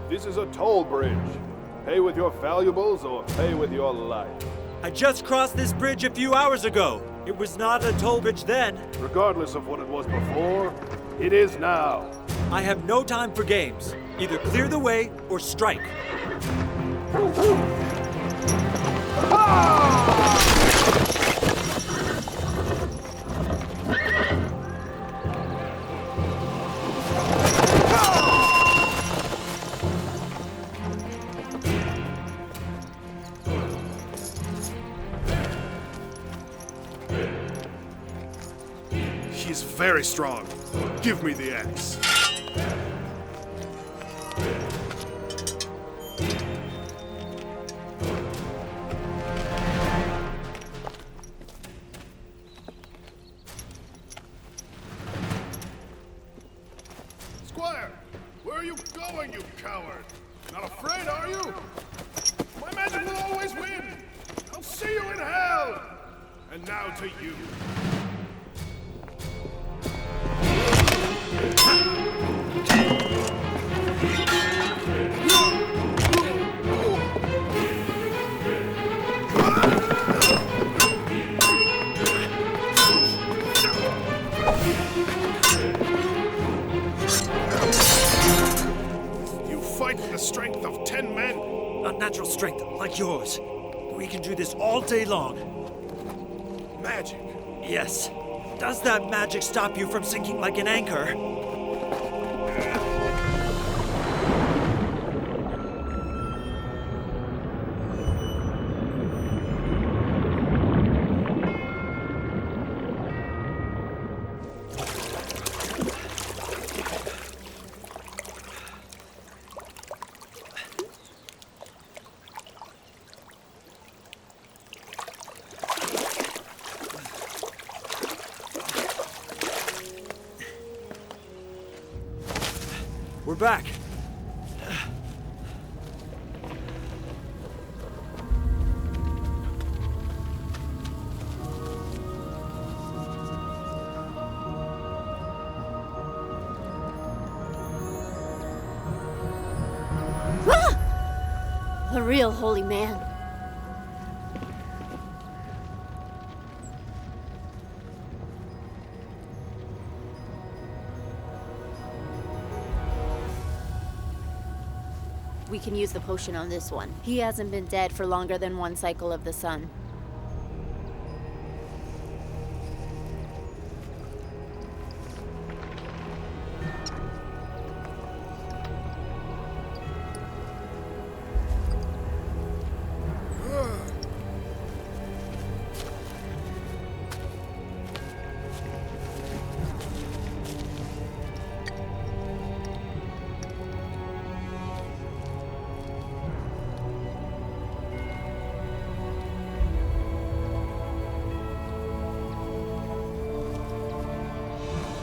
This is a toll bridge. Pay with your valuables or pay with your life. I just crossed this bridge a few hours ago. It was not a toll bridge then. Regardless of what it was before, it is now. I have no time for games. Either clear the way or strike. He's very strong. Give me the axe. Squire, where are you going, you coward? Not afraid, are you? My magic will always win. I'll see you in hell. And now to you. You fight the strength of 10 men? Unnatural strength like yours. We can do this all day long. Magic? Yes. Does that magic stop you from sinking like an anchor? We're back. A real holy man. We can use the potion on this one. He hasn't been dead for longer than one cycle of the sun.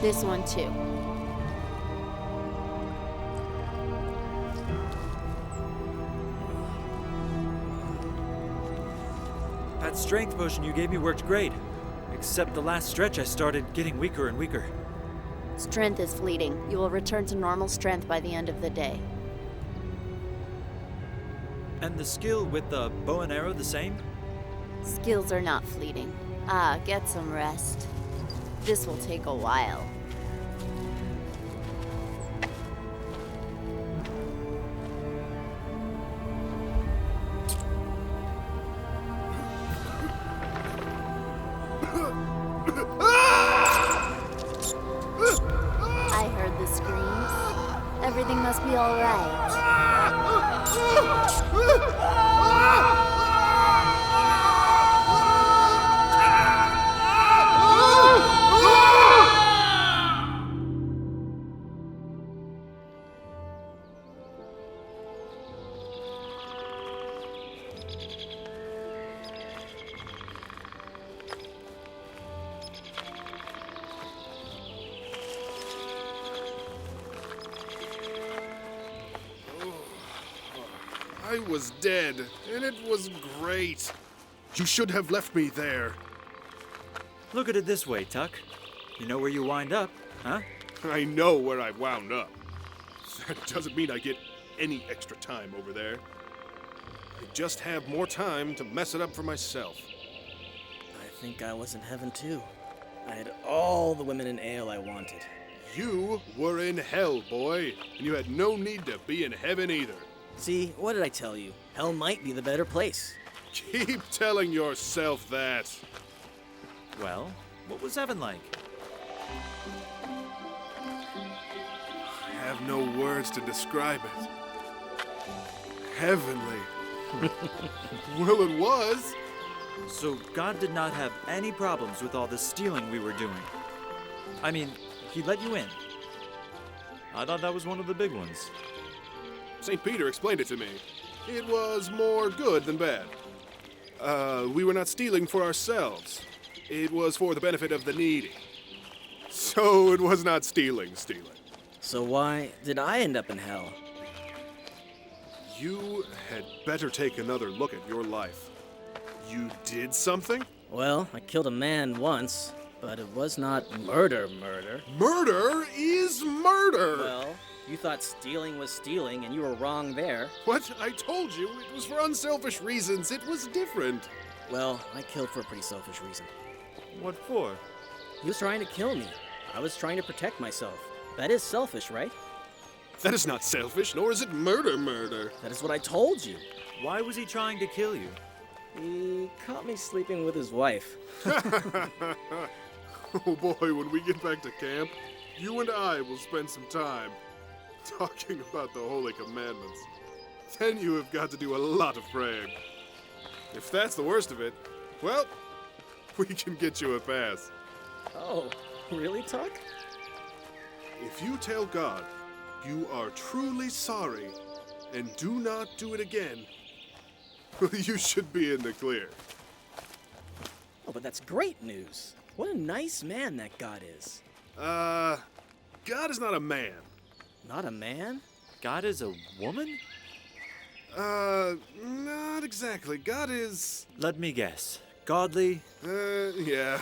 This one too. That strength potion you gave me worked great. Except the last stretch I started getting weaker and weaker. Strength is fleeting. You will return to normal strength by the end of the day. And the skill with the bow and arrow the same? Skills are not fleeting. Ah, get some rest. This will take a while. I heard the screams. Everything must be all right. I was dead, and it was great. You should have left me there. Look at it this way, Tuck. You know where you wind up, huh? I know where I wound up. That doesn't mean I get any extra time over there. I just have more time to mess it up for myself. I think I was in heaven too. I had all the women in ale I wanted. You were in hell, boy, and you had no need to be in heaven either. See, what did I tell you? Hell might be the better place. Keep telling yourself that. Well, what was heaven like? I have no words to describe it. Heavenly. Well, it was. So God did not have any problems with all the stealing we were doing. I mean, he let you in. I thought that was one of the big ones. St. Peter explained it to me. It was more good than bad. We were not stealing for ourselves. It was for the benefit of the needy. So it was not stealing. So why did I end up in hell? You had better take another look at your life. You did something? Well, I killed a man once, but it was not murder. Murder is murder! Well, you thought stealing was stealing, and you were wrong there. What? I told you, it was for unselfish reasons. It was different. Well, I killed for a pretty selfish reason. What for? He was trying to kill me. I was trying to protect myself. That is selfish, right? That is not selfish, nor is it murder. That is what I told you. Why was he trying to kill you? He caught me sleeping with his wife. Oh boy, when we get back to camp, you and I will spend some time talking about the Holy Commandments. Then you have got to do a lot of praying. If that's the worst of it, well, we can get you a pass. Oh, really, Tuck? If you tell God you are truly sorry and do not do it again, you should be in the clear. Oh, but that's great news. What a nice man that God is. God is not a man. Not a man? God is a woman? Not exactly. God is... Let me guess. Godly? Yeah.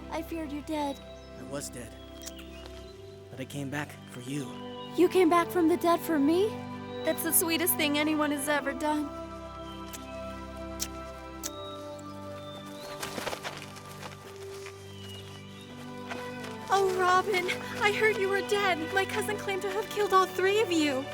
I feared you dead. I was dead. But I came back for you. You came back from the dead for me? That's the sweetest thing anyone has ever done. Oh, Robin, I heard you were dead. My cousin claimed to have killed all three of you.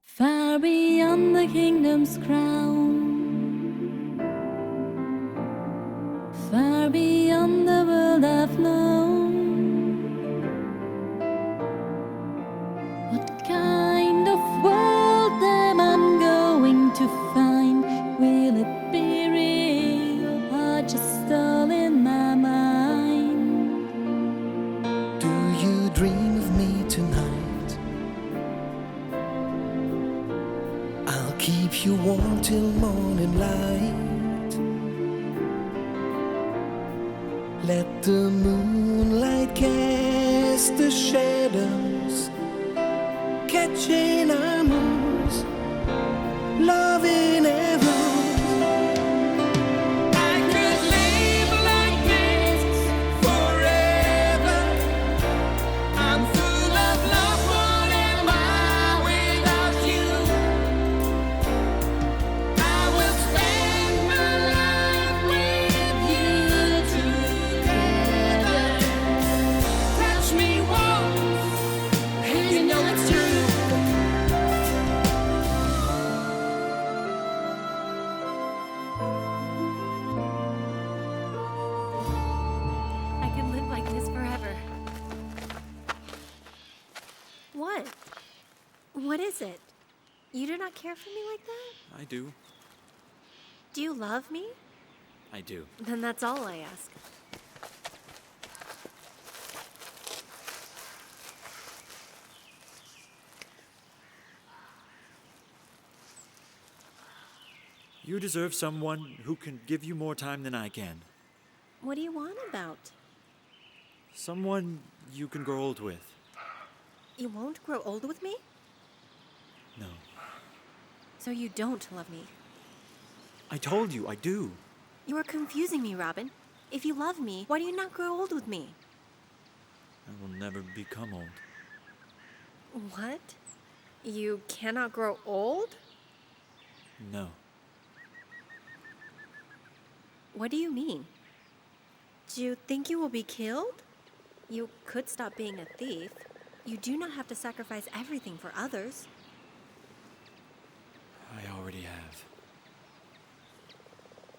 Far beyond the kingdom's crown, far beyond the world I've known. What kind of world am I going to find? Will it be real or just all in my mind? Do you dream of me tonight? Keep you warm till morning light. Let the moonlight cast the shadows, catching our moves, loving ever. I could live like this forever. I'm full of love. What am I without you? What is it? You do not care for me like that? I do. Do you love me? I do. Then that's all I ask. You deserve someone who can give you more time than I can. What do you want about? Someone you can grow old with. You won't grow old with me? No. So you don't love me? I told you, I do. You are confusing me, Robin. If you love me, why do you not grow old with me? I will never become old. What? You cannot grow old? No. What do you mean? Do you think you will be killed? You could stop being a thief. You do not have to sacrifice everything for others. I already have.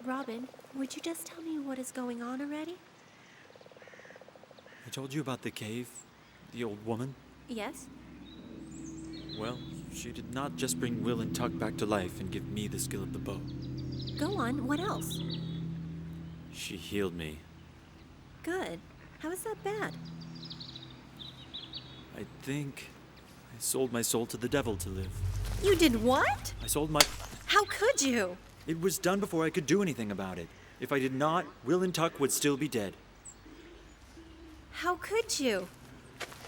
Robin, would you just tell me what is going on already? I told you about the cave, the old woman. Yes? Well, she did not just bring Will and Tuck back to life and give me the skill of the bow. Go on, what else? She healed me. Good. How is that bad? I think I sold my soul to the devil to live. You did what? I sold my... How could you? It was done before I could do anything about it. If I did not, Will and Tuck would still be dead. How could you?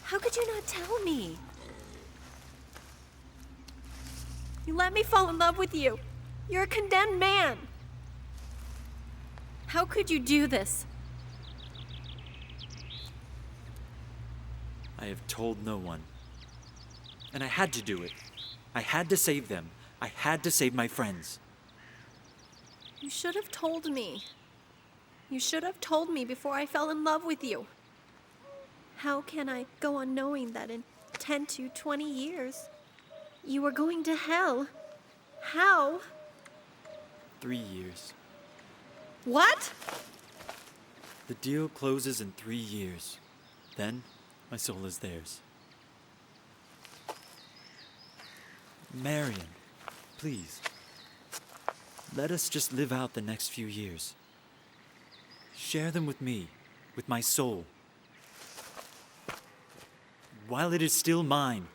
How could you not tell me? You let me fall in love with you. You're a condemned man. How could you do this? I have told no one. And I had to do it. I had to save them. I had to save my friends. You should have told me. You should have told me before I fell in love with you. How can I go on knowing that in 10 to 20 years, you were going to hell? How? 3 years. What? The deal closes in 3 years. Then, my soul is theirs. Marian, please. Let us just live out the next few years. Share them with me, with my soul. While it is still mine.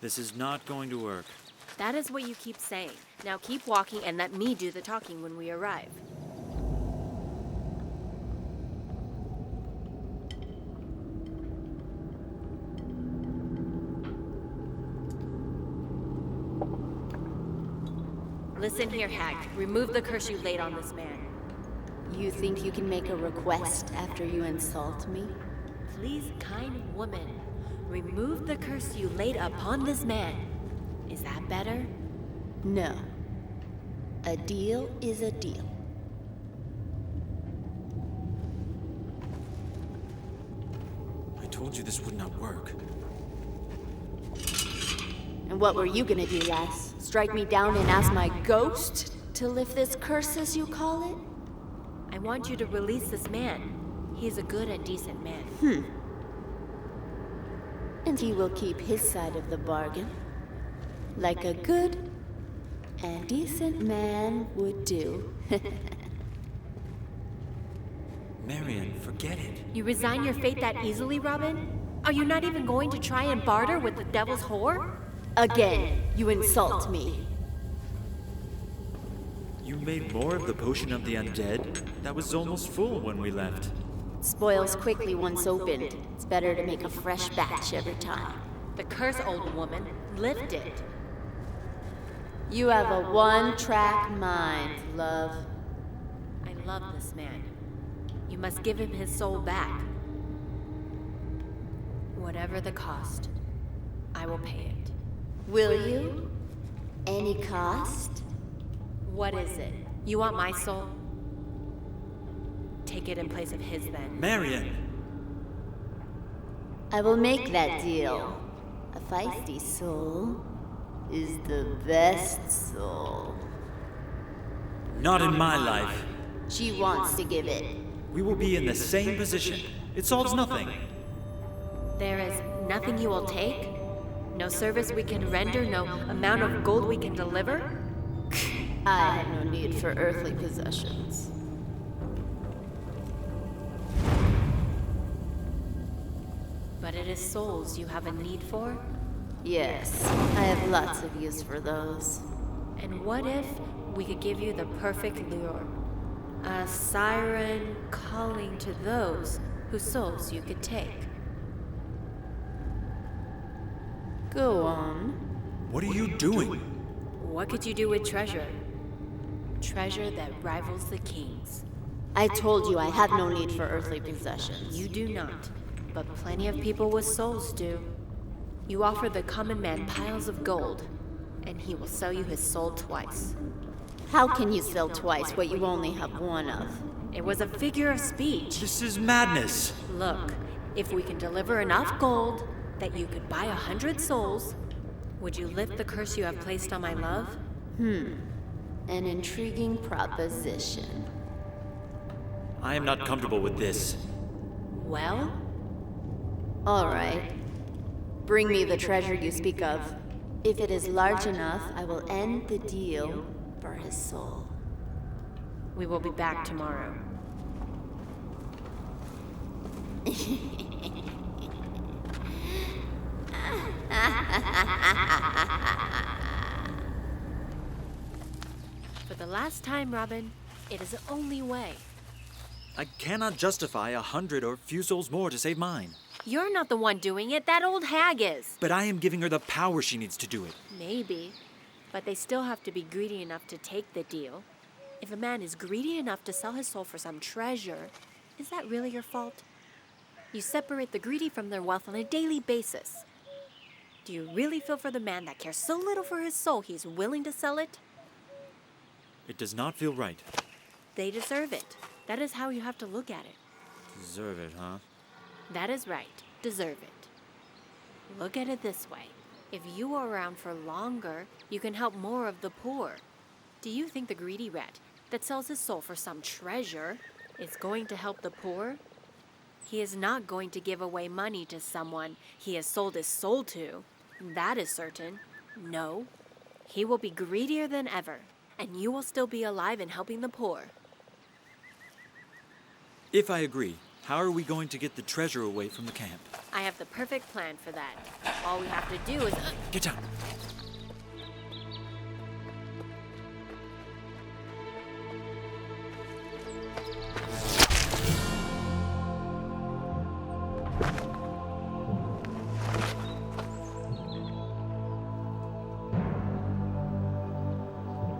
This is not going to work. That is what you keep saying. Now keep walking and let me do the talking when we arrive. Listen here, hag. Remove the curse you laid on this man. You think you can make a request after you insult me? Please, kind woman, remove the curse you laid upon this man. Is that better? No. A deal is a deal. I told you this would not work. And what were you gonna do, lass? Strike me down and ask my ghost to lift this curse, as you call it? I want you to release this man. He is a good and decent man. And he will keep his side of the bargain, like a good and decent man would do. Marian, forget it. You resign your fate that easily, Robin? Are you not even going to try and barter with the devil's whore? Again, you insult me. You made more of the potion of the undead. That was almost full when we left. Spoils quickly once opened. It's better to make a fresh batch every time. The curse, old woman. Lift it. You have a one-track mind, love. I love this man. You must give him his soul back. Whatever the cost, I will pay it. Will you? Any cost? What is it? You want my soul? Take it in place of his then. Marian! I will make that deal. A feisty soul is the best soul. Not in my life. She wants to give it. We will be in the same position. It solves nothing. There is nothing you will take? No service we can render? No amount of gold we can deliver? I have no need for earthly possessions. But it is souls you have a need for? Yes, I have lots of use for those. And what if we could give you the perfect lure? A siren calling to those whose souls you could take. Go on. What are you doing? What could you do with treasure? Treasure that rivals the king's. I told you I have no need for earthly possessions. You do not, but plenty of people with souls do. You offer the common man piles of gold, and he will sell you his soul twice. How can you sell twice what you only have one of? It was a figure of speech. This is madness. Look, if we can deliver enough gold that you could buy 100 souls, would you lift the curse you have placed on my love? An intriguing proposition. I am not comfortable with this. Well? All right. Bring me the treasure you speak of. If it is large enough, I will end the deal for his soul. We will be back tomorrow. For the last time, Robin, it is the only way. I cannot justify 100 or few souls more to save mine. You're not the one doing it, that old hag is. But I am giving her the power she needs to do it. Maybe, but they still have to be greedy enough to take the deal. If a man is greedy enough to sell his soul for some treasure, is that really your fault? You separate the greedy from their wealth on a daily basis. Do you really feel for the man that cares so little for his soul he's willing to sell it? It does not feel right. They deserve it. That is how you have to look at it. Deserve it, huh? That is right. Deserve it. Look at it this way. If you are around for longer, you can help more of the poor. Do you think the greedy rat that sells his soul for some treasure is going to help the poor? He is not going to give away money to someone he has sold his soul to. That is certain. No. He will be greedier than ever, and you will still be alive and helping the poor. If I agree, how are we going to get the treasure away from the camp? I have the perfect plan for that. All we have to do is... Get down!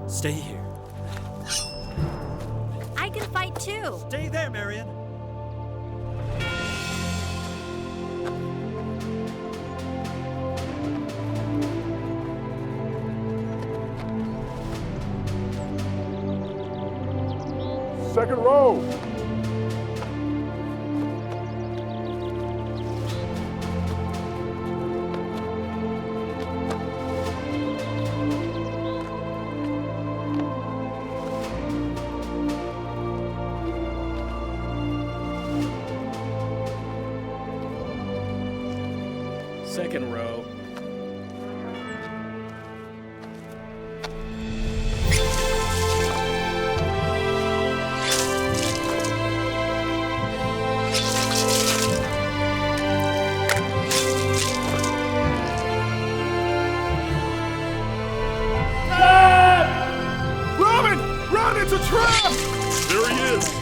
Stay here. I can fight too! Stay there, Marian! Second row! Second row. Robin! Run! It's a trap! There he is!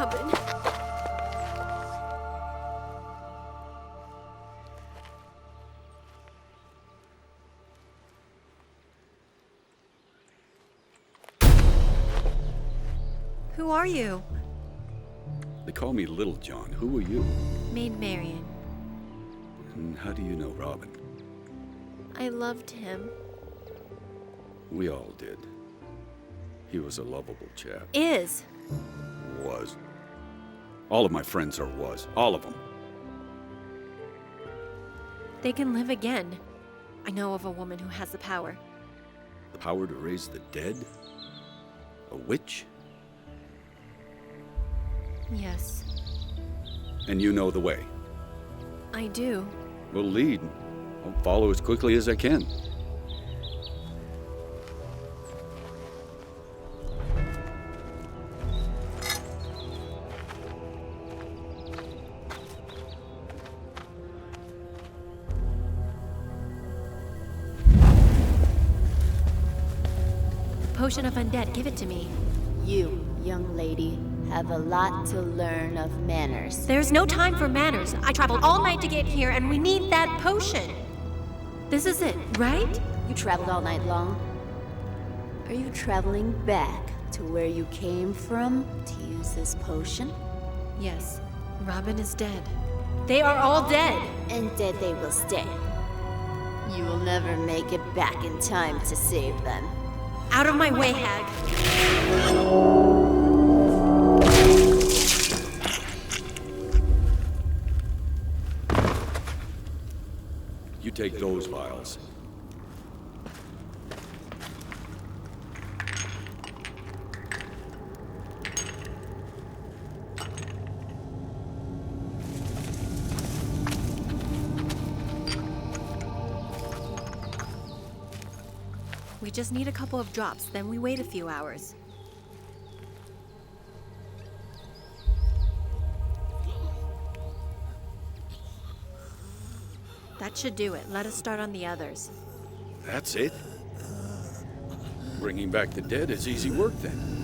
Robin. Who are you? They call me Little John. Who are you? Maid Marian. And how do you know Robin? I loved him. We all did. He was a lovable chap. Is. Was. All of my friends are was. All of them. They can live again. I know of a woman who has the power. The power to raise the dead? A witch? Yes. And you know the way? I do. Well, lead. I'll follow as quickly as I can. Potion of Undead, give it to me. You, young lady, have a lot to learn of manners. There's no time for manners. I traveled all night to get here, and we need that potion. This is it, right? You traveled all night long? Are you traveling back to where you came from to use this potion? Yes. Robin is dead. They are all dead. And dead they will stay. You will never make it back in time to save them. Out of my way, hag. You take those vials. We just need a couple of drops, then we wait a few hours. That should do it. Let us start on the others. That's it? Bringing back the dead is easy work then.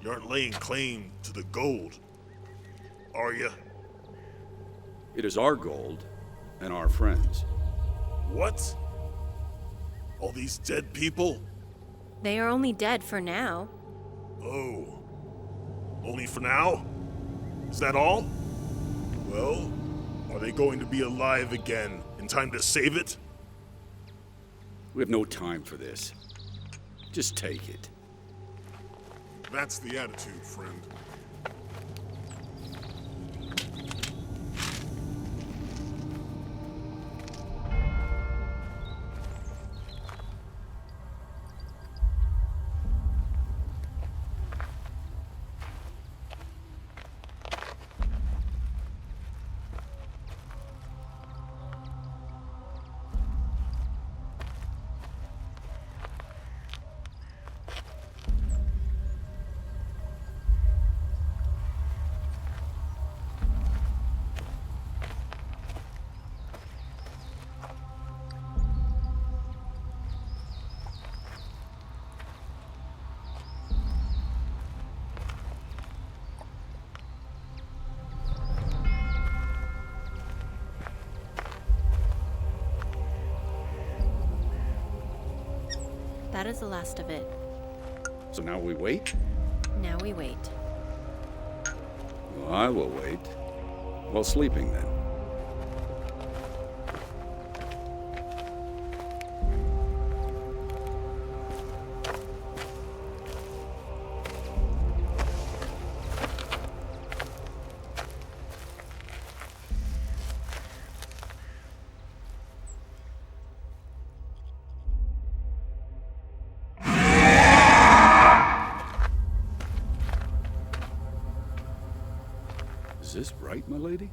You aren't laying claim to the gold, are you? It is our gold and our friends. What? All these dead people? They are only dead for now. Oh. Only for now? Is that all? Well, are they going to be alive again in time to save it? We have no time for this. Just take it. That's the attitude, friend. That is the last of it. So now we wait? Now we wait. Well, I will wait. While sleeping then. Is this right, my lady?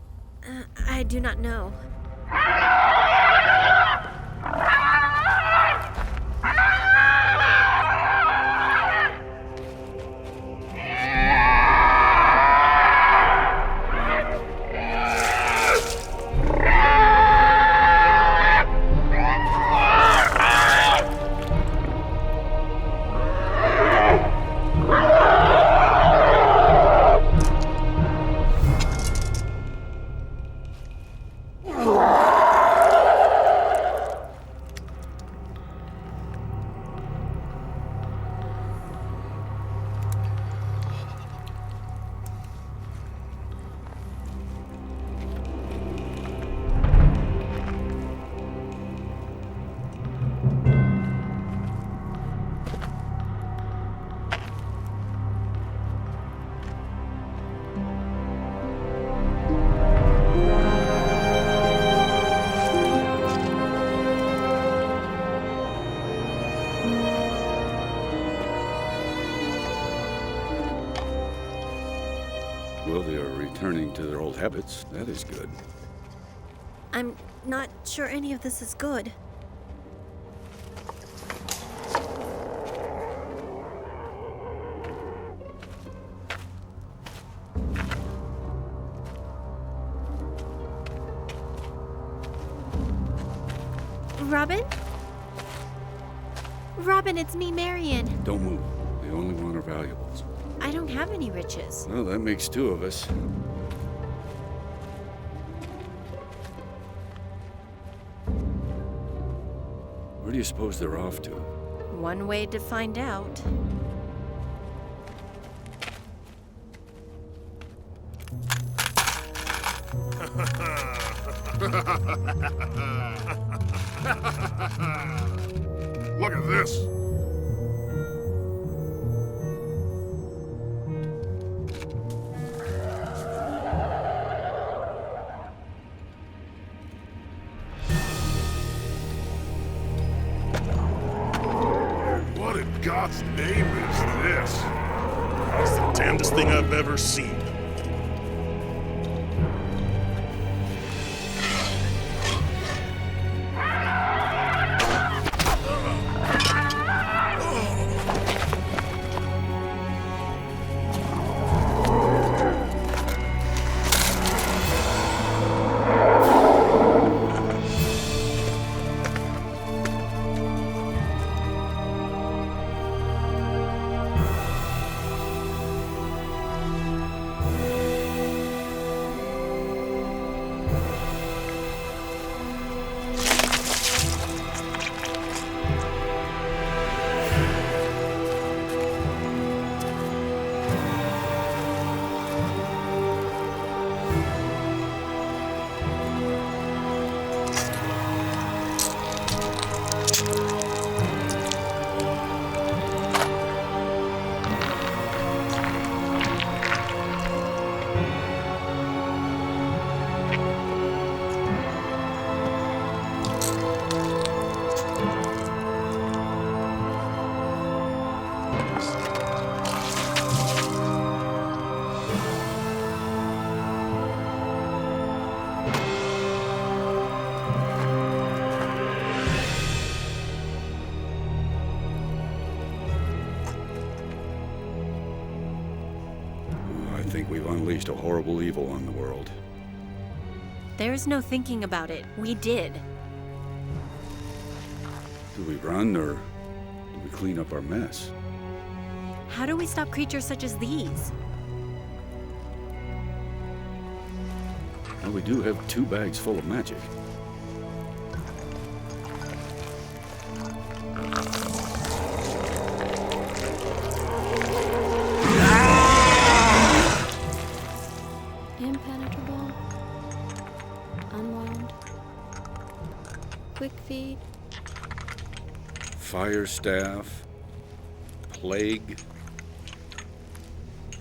I do not know. Well, they are returning to their old habits. That is good. I'm not sure any of this is good. Robin? Robin, it's me, Marian. Don't move. They only want our valuables. I don't have any riches. Well, that makes two of us. Where do you suppose they're off to? One way to find out. Look at this! What in God's name is this? It's the damnedest thing I've ever seen. I think we've unleashed a horrible evil on the world. There's no thinking about it. We did. Do we run or do we clean up our mess? How do we stop creatures such as these? Well, we do have 2 bags full of magic. Impenetrable. Unwound. Quick feed. Fire staff. Plague.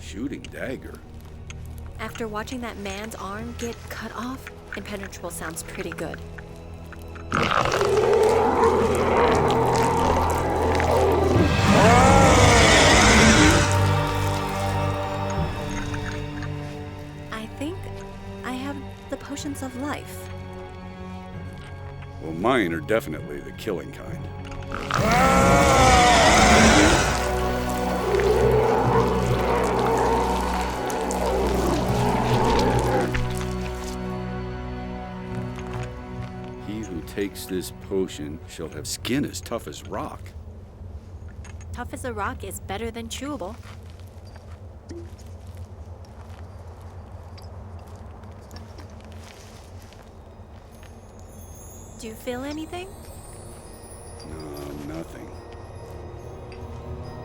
Shooting dagger. After watching that man's arm get cut off, impenetrable sounds pretty good. I think I have the potions of life. Well, mine are definitely the killing kind. He who takes this potion shall have skin as tough as rock. Tough as a rock is better than chewable. Do you feel anything? No, nothing.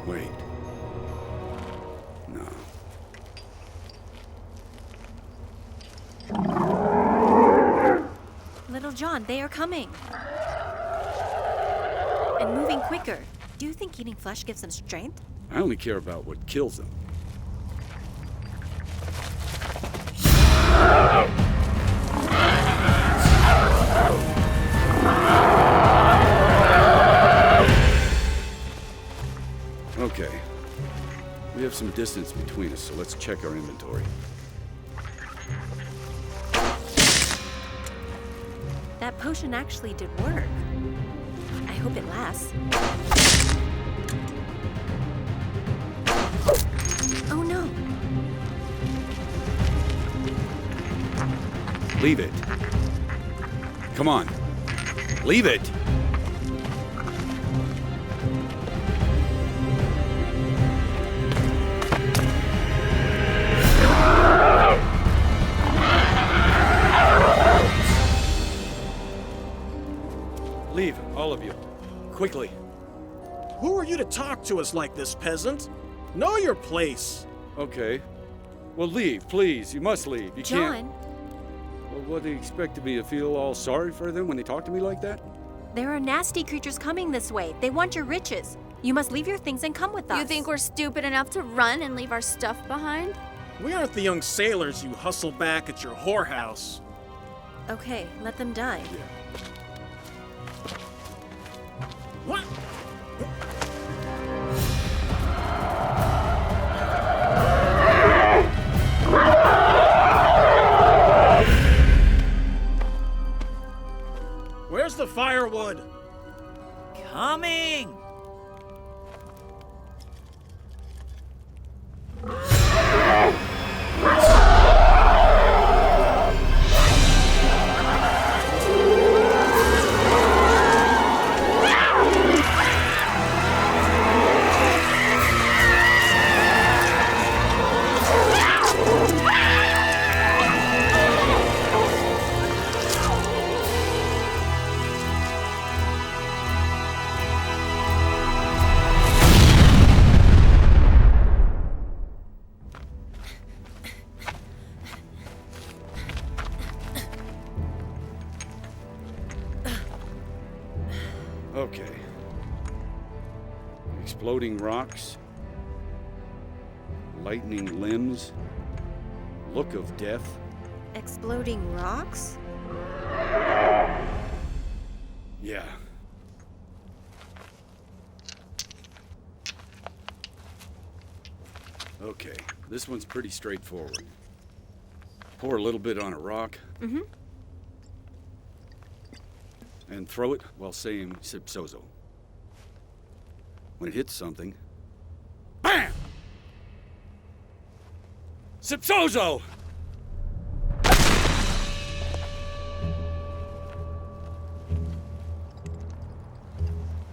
Wait. No. Little John, they are coming. And moving quicker. Do you think eating flesh gives them strength? I only care about what kills them. Okay. We have some distance between us, so let's check our inventory. That potion actually did work. I hope it lasts. Oh no. Leave it. Come on. Leave it! Leave, all of you. Quickly. Who are you to talk to us like this, peasant? Know your place. Okay. Well, leave, please. You must leave. You John. can't... Well, what do you expect me to feel all sorry for them when they talk to me like that? There are nasty creatures coming this way. They want your riches. You must leave your things and come with us. You think we're stupid enough to run and leave our stuff behind? We aren't the young sailors you hustle back at your whorehouse. Okay, let them die. What? Where's the firewood? Coming! Okay. Exploding rocks. Lightning limbs. Look of death. Exploding rocks? Yeah. Okay, this one's pretty straightforward. Pour a little bit on a rock. Mm-hmm. And throw it while saying Sipsozo. When it hits something, BAM! Sipsozo!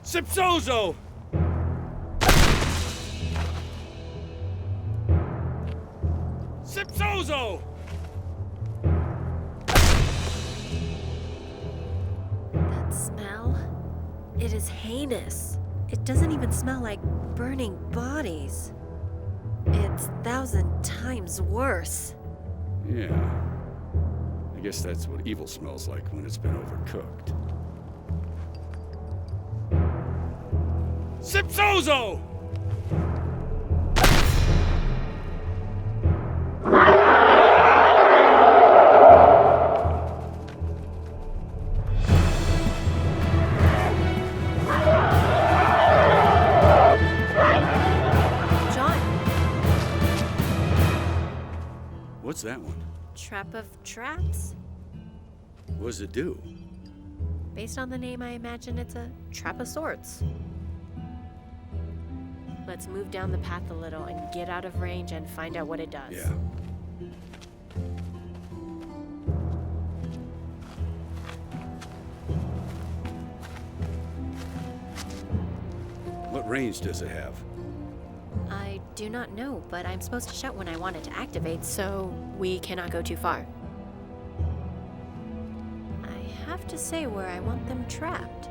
Sipsozo! Sipsozo! Smell? It is heinous. It doesn't even smell like burning bodies. It's 1,000 times worse. Yeah. I guess that's what evil smells like when it's been overcooked. Sipsozo! What's that one? Trap of traps? What does it do? Based on the name, I imagine it's a trap of sorts. Let's move down the path a little and get out of range and find out what it does. Yeah. What range does it have? I do not know, but I'm supposed to shout when I want it to activate, so we cannot go too far. I have to say where I want them trapped.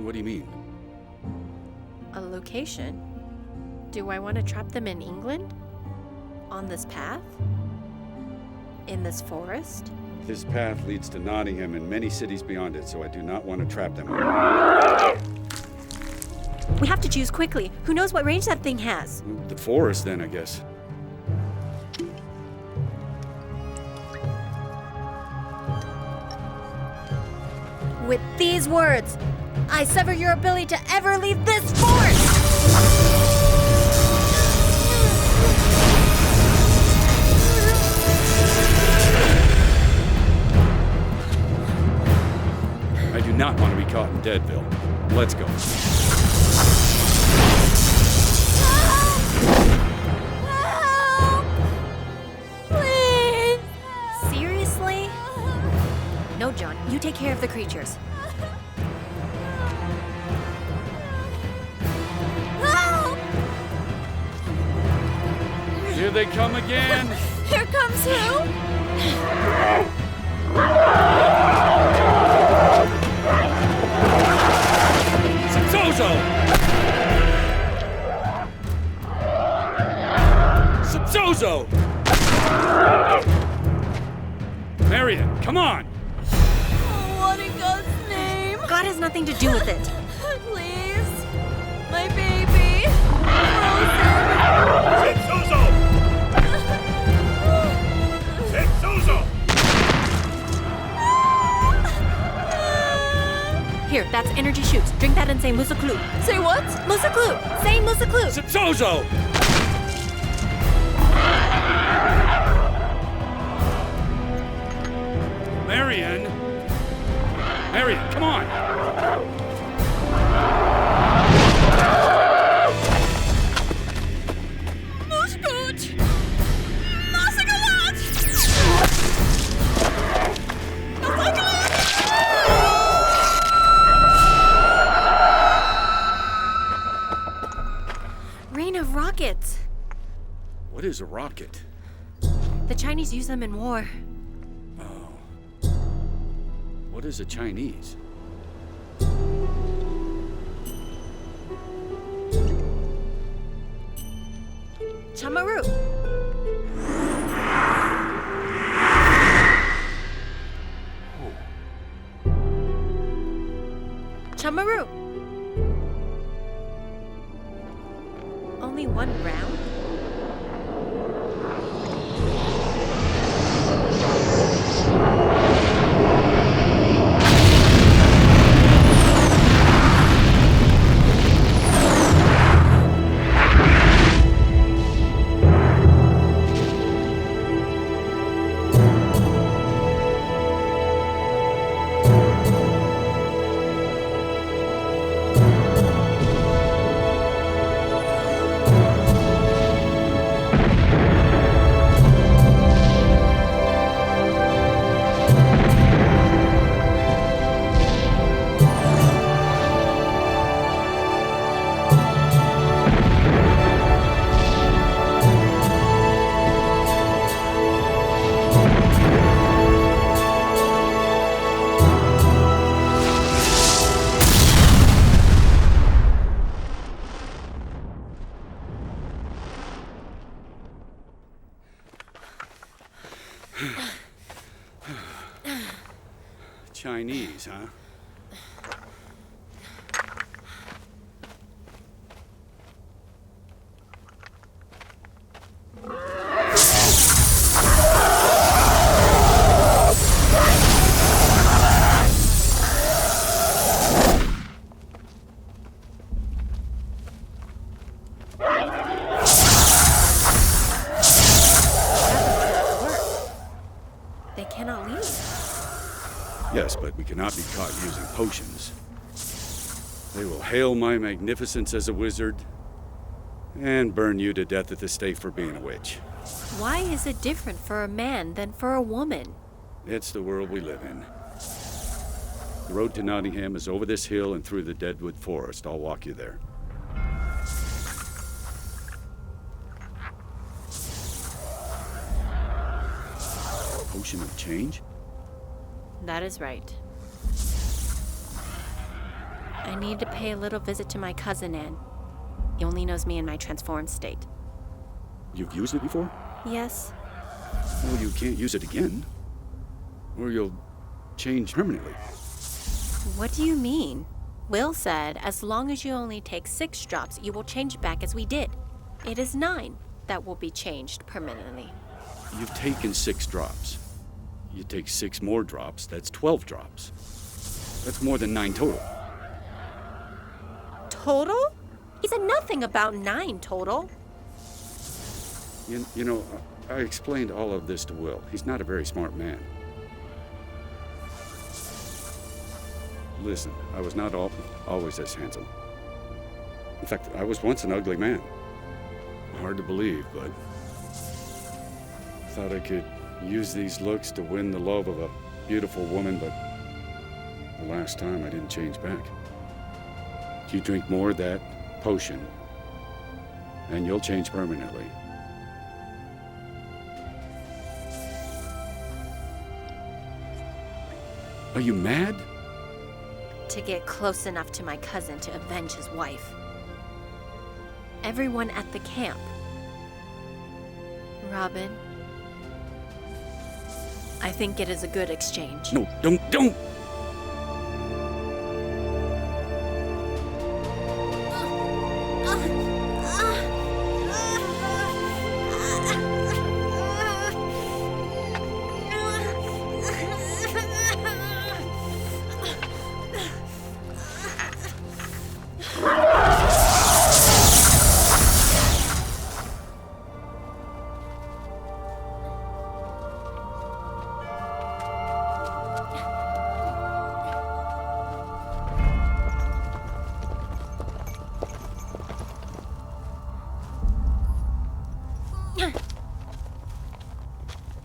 What do you mean? A location? Do I want to trap them in England? On this path? In this forest? This path leads to Nottingham and many cities beyond it, so I do not want to trap them. We have to choose quickly. Who knows what range that thing has? The forest, then, I guess. With these words, I sever your ability to ever leave this forest! caught in Deadville. Let's go. Please! Seriously? No, John, you take care of the creatures. Here they come again! Here comes who? Subzozo! Subzozo! Marian, come on! What in God's name? God has nothing to do with it. Please? My baby? Subzozo! Subzozo! Here, that's energy shoots. Drink that and say Musaklu. Say what? Musaklu! Say Musaklu! Subzozo! Marian! Marian, come on! Muskut! Masakalat! Rain of rockets. What is a rocket? The Chinese use them in war. What is a Chinese? Chamaru. Chamaru. Only one round? Chinese, huh? They cannot leave. Yes, but we cannot be caught using potions. They will hail my magnificence as a wizard and burn you to death at the stake for being a witch. Why is it different for a man than for a woman? It's the world we live in. The road to Nottingham is over this hill and through the Deadwood Forest. I'll walk you there. Potion of change? That is right. I need to pay a little visit to my cousin, Anne. He only knows me in my transformed state. You've used it before? Yes. Well, you can't use it again. Or you'll change permanently. What do you mean? Will said, as long as you only take 6 drops, you will change back as we did. It is 9 that will be changed permanently. You've taken 6 drops. You take 6 more drops, that's 12 drops. That's more than 9 total. Total? He said nothing about 9 total. You know, I explained all of this to Will. He's not a very smart man. Listen, I was not always this handsome. In fact, I was once an ugly man. Hard to believe, but thought I could use these looks to win the love of a beautiful woman, but the last time I didn't change back. You drink more of that potion, and you'll change permanently. Are you mad? To get close enough to my cousin to avenge his wife. Everyone at the camp. Robin, I think it is a good exchange. No, don't!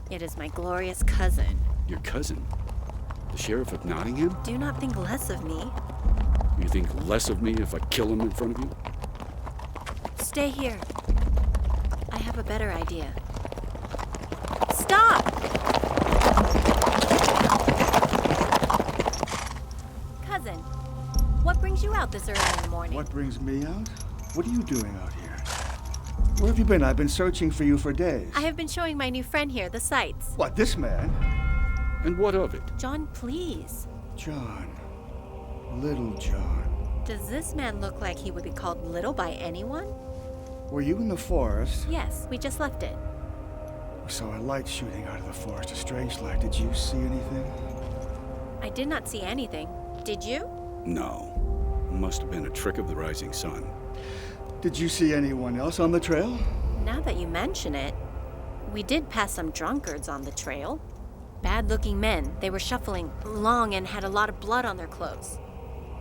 It is my glorious cousin. Your cousin? The Sheriff of Nottingham? Do not think less of me. You think less of me if I kill him in front of you? Stay here. I have a better idea. Stop! Cousin, what brings you out this early in the morning? What brings me out? What are you doing out here? Where have you been? I've been searching for you for days. I have been showing my new friend here the sights. What, this man? And what of it? John, please. John. Little John. Does this man look like he would be called little by anyone? Were you in the forest? Yes, we just left it. We saw a light shooting out of the forest, a strange light. Did you see anything? I did not see anything. Did you? No. Must have been a trick of the rising sun. Did you see anyone else on the trail? Now that you mention it, we did pass some drunkards on the trail. Bad-looking men. They were shuffling along and had a lot of blood on their clothes.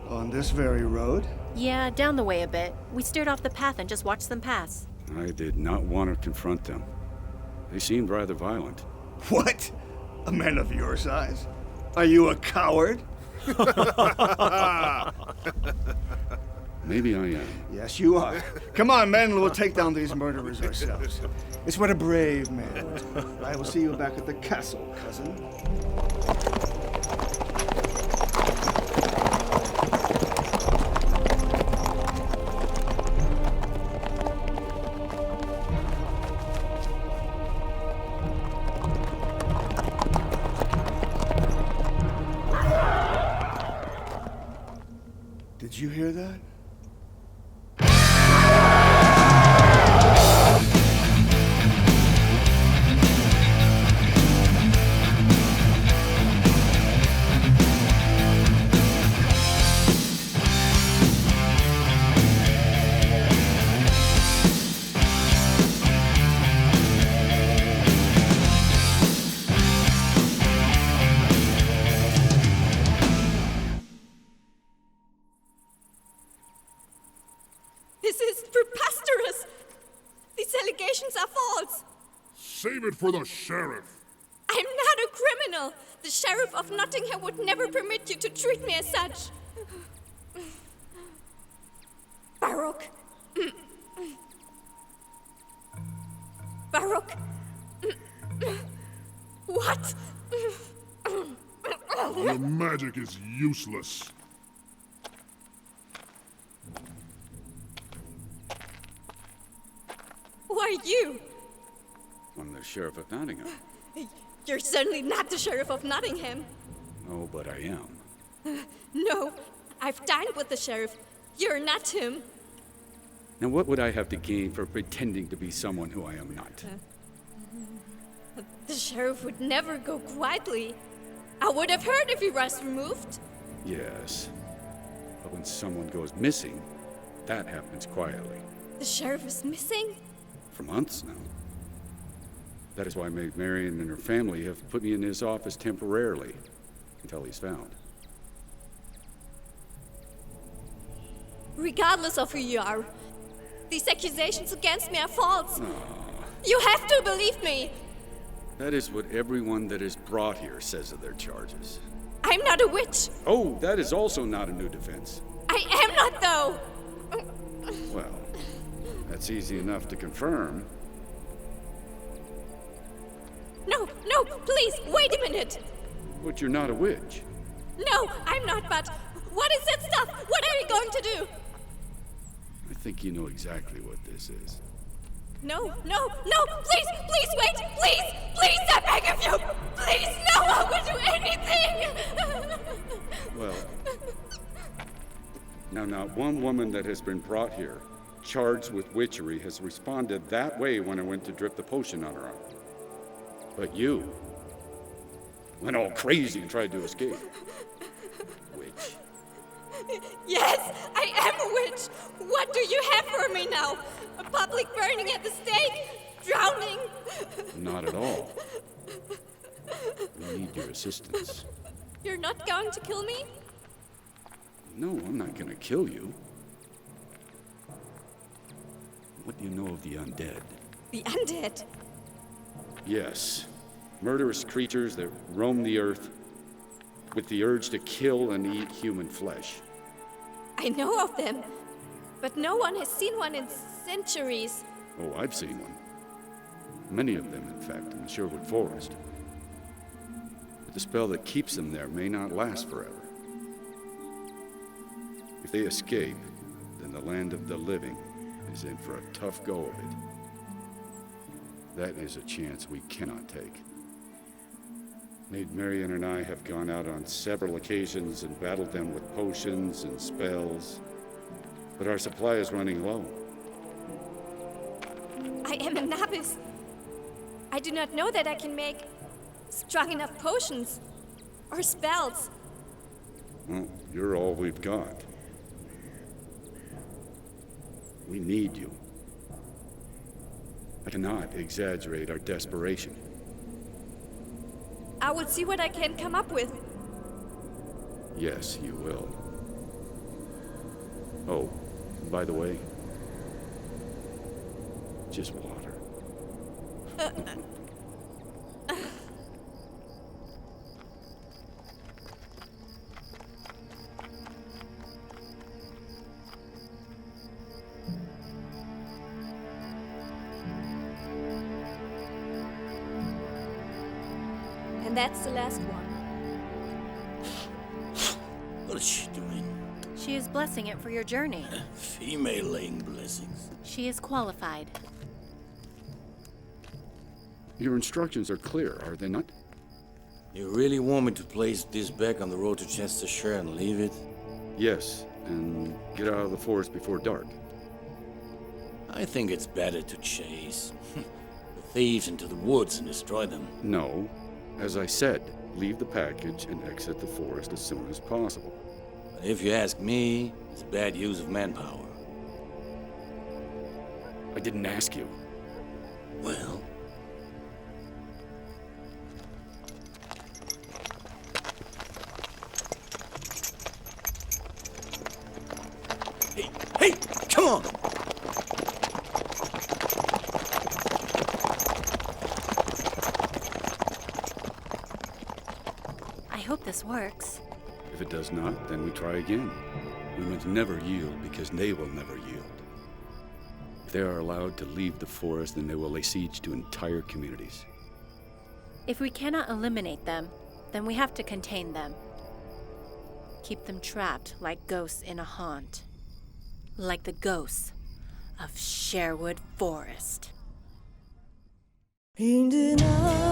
On this very road? Yeah, down the way a bit. We steered off the path and just watched them pass. I did not want to confront them. They seemed rather violent. What? A man of your size? Are you a coward? Maybe I am. Yes, you are. Come on, men, we'll take down these murderers ourselves. It's what a brave man would. I will see you back at the castle, cousin. Did you hear that? Save it for the sheriff. I'm not a criminal. The Sheriff of Nottingham would never permit you to treat me as such. Baruch. Baruch. What? Your magic is useless. Who are you? I'm the Sheriff of Nottingham. You're certainly not the Sheriff of Nottingham. Oh, but I am. No, I've dined with the Sheriff. You're not him. Now, what would I have to gain for pretending to be someone who I am not? The Sheriff would never go quietly. I would have heard if he was removed. Yes. But when someone goes missing, that happens quietly. The Sheriff is missing? For months now. That is why Marian and her family have put me in his office temporarily, until he's found. regardless of who you are. These accusations against me are false. You have to believe me. That is what everyone that is brought here says of their charges. I'm not a witch. Oh, that is also not a new defense. I am not, though. Well, that's easy enough to confirm. No, please, wait a minute. But you're not a witch. No, I'm not, but what is that stuff? What are you going to do? I think you know exactly what this is. No, please, wait, please, I beg of you. Please, no, I will do anything. Well, now not one woman that has been brought here, charged with witchery, has responded that way when I went to drip the potion on her arm. But you went all crazy and tried to escape. Witch. Yes, I am a witch. What do you have for me now? A public burning at the stake? Drowning? Not at all. We need your assistance. You're not going to kill me? No, I'm not gonna kill you. What do you know of the undead? The undead? Yes. Murderous creatures that roam the earth with the urge to kill and eat human flesh. I know of them, but no one has seen one in centuries. Oh, I've seen one. Many of them, in fact, in the Sherwood Forest. But the spell that keeps them there may not last forever. If they escape, then the land of the living is in for a tough go of it. That is a chance we cannot take. Maid Marian and I have gone out on several occasions and battled them with potions and spells, but our supply is running low. I am a novice. I do not know that I can make strong enough potions or spells. Well, you're all we've got. We need you. I cannot exaggerate our desperation. I will see what I can come up with. Yes, you will. Oh, by the way, just water. And that's the last one. What is she doing? She is blessing it for your journey. Female laying blessings. She is qualified. Your instructions are clear, are they not? You really want me to place this back on the road to Chestershire and leave it? Yes, and get out of the forest before dark. I think it's better to chase the thieves into the woods and destroy them. No. As I said, leave the package and exit the forest as soon as possible. But if you ask me, it's bad use of manpower. I didn't ask you. Well... Hey, come on! I hope this works. If it does not, then we try again. We must never yield because they will never yield. If they are allowed to leave the forest, then they will lay siege to entire communities. If we cannot eliminate them, then we have to contain them. Keep them trapped like ghosts in a haunt. Like the ghosts of Sherwood Forest. In the night.